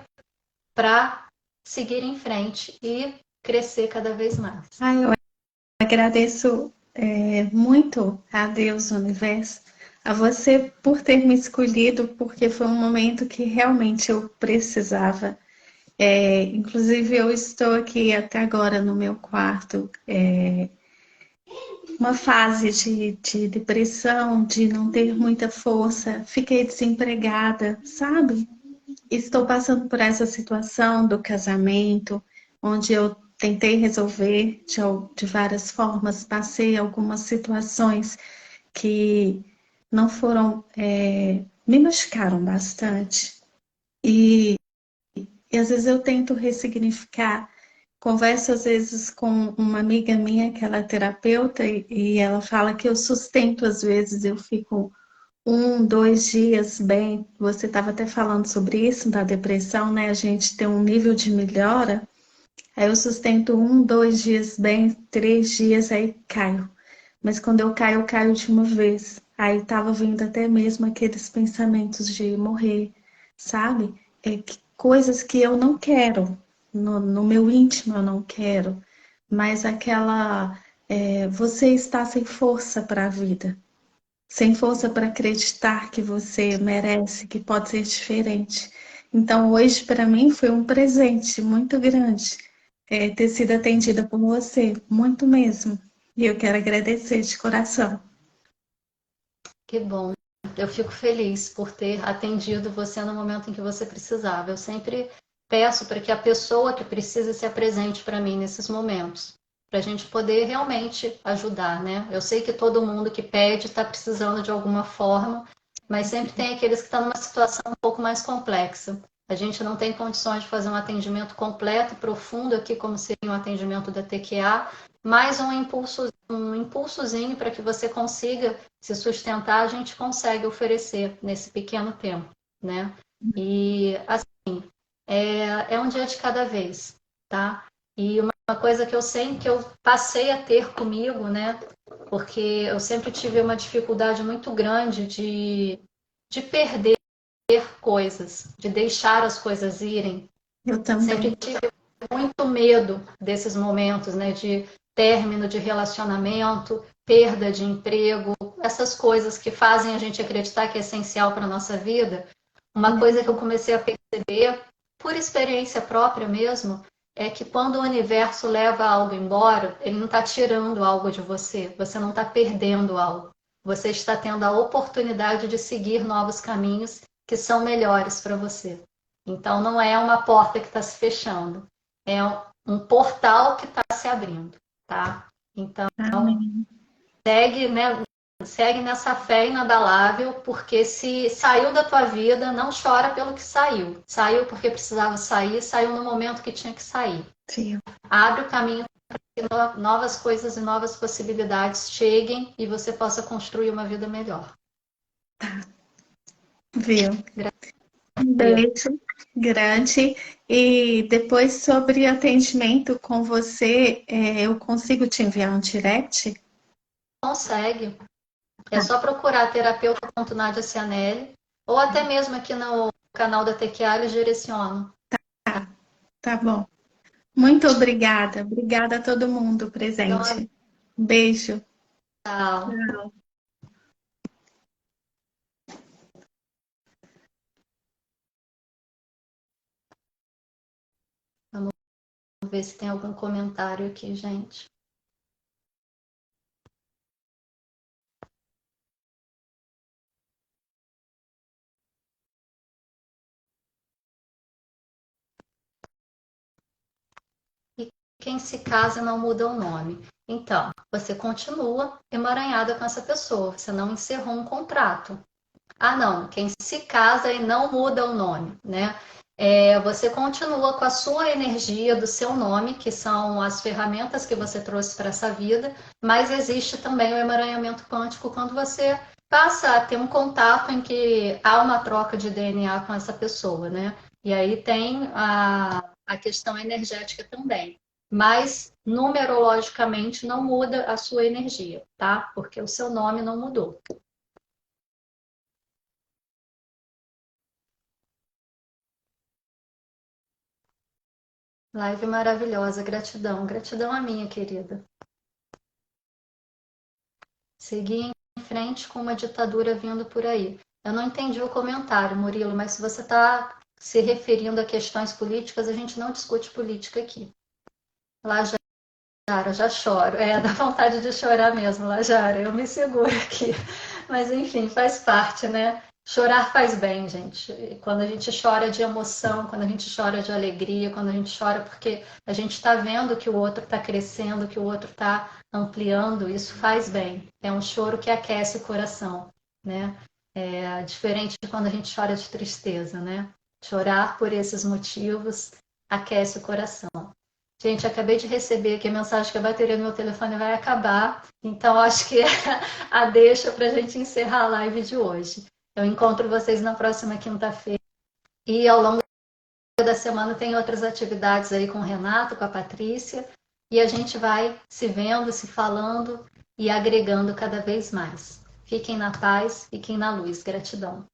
para seguir em frente e crescer cada vez mais. eu agradeço muito a Deus, o universo, a você por ter me escolhido, porque foi um momento que realmente eu precisava. Inclusive, eu estou aqui até agora no meu quarto, uma fase de depressão, de não ter muita força, fiquei desempregada, sabe? Estou passando por essa situação do casamento, onde eu tentei resolver de várias formas, passei algumas situações que não foram, me machucaram bastante. E, e às vezes eu tento ressignificar. Converso às vezes com uma amiga minha que ela é terapeuta e ela fala que eu sustento às vezes, eu fico 1, 2 dias bem. Você estava até falando sobre isso, da depressão, né? A gente tem um nível de melhora. Aí eu sustento 1, 2 dias bem, 3 dias, aí caio. Mas quando eu caio de uma vez. Aí estava vindo até mesmo aqueles pensamentos de morrer, sabe? Coisas que eu não quero, no meu íntimo eu não quero. Mas você está sem força para a vida, sem força para acreditar que você merece, que pode ser diferente. Então, hoje, para mim, foi um presente muito grande ter sido atendida por você, muito mesmo. E eu quero agradecer de coração. Que bom. Eu fico feliz por ter atendido você no momento em que você precisava. Eu sempre peço para que a pessoa que precisa se apresente para mim nesses momentos, para a gente poder realmente ajudar, né? Eu sei que todo mundo que pede está precisando de alguma forma, mas sempre tem aqueles que estão numa situação um pouco mais complexa. A gente não tem condições de fazer um atendimento completo, profundo aqui, como seria um atendimento da TQA, mais um impulsozinho para que você consiga se sustentar, a gente consegue oferecer nesse pequeno tempo, né? E assim, é um dia de cada vez, tá? E uma coisa que eu sei que eu passei a ter comigo, né? Porque eu sempre tive uma dificuldade muito grande de perder coisas, de deixar as coisas irem. Eu Sempre também. tive muito medo desses momentos, né? De término de relacionamento, perda de emprego, essas coisas que fazem a gente acreditar que é essencial para a nossa vida. Uma coisa que eu comecei a perceber, por experiência própria mesmo, é que quando o universo leva algo embora, ele não está tirando algo de você, você não está perdendo algo. Você está tendo a oportunidade de seguir novos caminhos que são melhores para você. Então, não é uma porta que está se fechando, é um portal que está se abrindo, tá? Então, Amém. segue, né? Segue nessa fé inabalável, porque se saiu da tua vida, não chora pelo que saiu. Saiu porque precisava sair, saiu no momento que tinha que sair. Sim. Abre o caminho para que novas coisas e novas possibilidades cheguem e você possa construir uma vida melhor. Viu? Um Gratidão. beijo grande. E depois sobre atendimento com você, eu consigo te enviar um direct? Consegue. É Tá, só procurar terapeuta.nadia Cianelli ou até mesmo aqui no canal da TQA eles direcionam. tá bom. Muito obrigada. Obrigada a todo mundo Então, presente. Beijo. tchau. Vamos ver se tem algum comentário aqui, gente. E quem se casa não muda o nome. Então, você continua emaranhada com essa pessoa, você não encerrou um contrato. Ah, não, quem se casa e não muda o nome, né? Você continua com a sua energia do seu nome, que são as ferramentas que você trouxe para essa vida, mas existe também o emaranhamento quântico quando você passa a ter um contato em que há uma troca de DNA com essa pessoa, né? E aí tem a questão energética também. Mas numerologicamente não muda a sua energia, tá? Porque o seu nome não mudou. Live maravilhosa, gratidão. Gratidão a minha, querida. Seguir em frente com uma ditadura vindo por aí. Eu não entendi o comentário, Murilo, mas se você está se referindo a questões políticas, a gente não discute política aqui. Lajara, já choro. Dá vontade de chorar mesmo, Lajara. Eu me seguro aqui. Mas enfim, faz parte, né? Chorar faz bem, gente. Quando a gente chora de emoção, quando a gente chora de alegria, quando a gente chora porque a gente está vendo que o outro está crescendo, que o outro está ampliando, isso faz bem. É um choro que aquece o coração, né? É diferente de quando a gente chora de tristeza, né? Chorar por esses motivos aquece o coração. Gente, acabei de receber aqui a mensagem que a bateria do meu telefone vai acabar, então acho que é a deixa para a gente encerrar a live de hoje. Eu encontro vocês na próxima quinta-feira e ao longo da semana tem outras atividades aí com o Renato, com a Patrícia, e a gente vai se vendo, se falando e agregando cada vez mais. Fiquem na paz, fiquem na luz. Gratidão.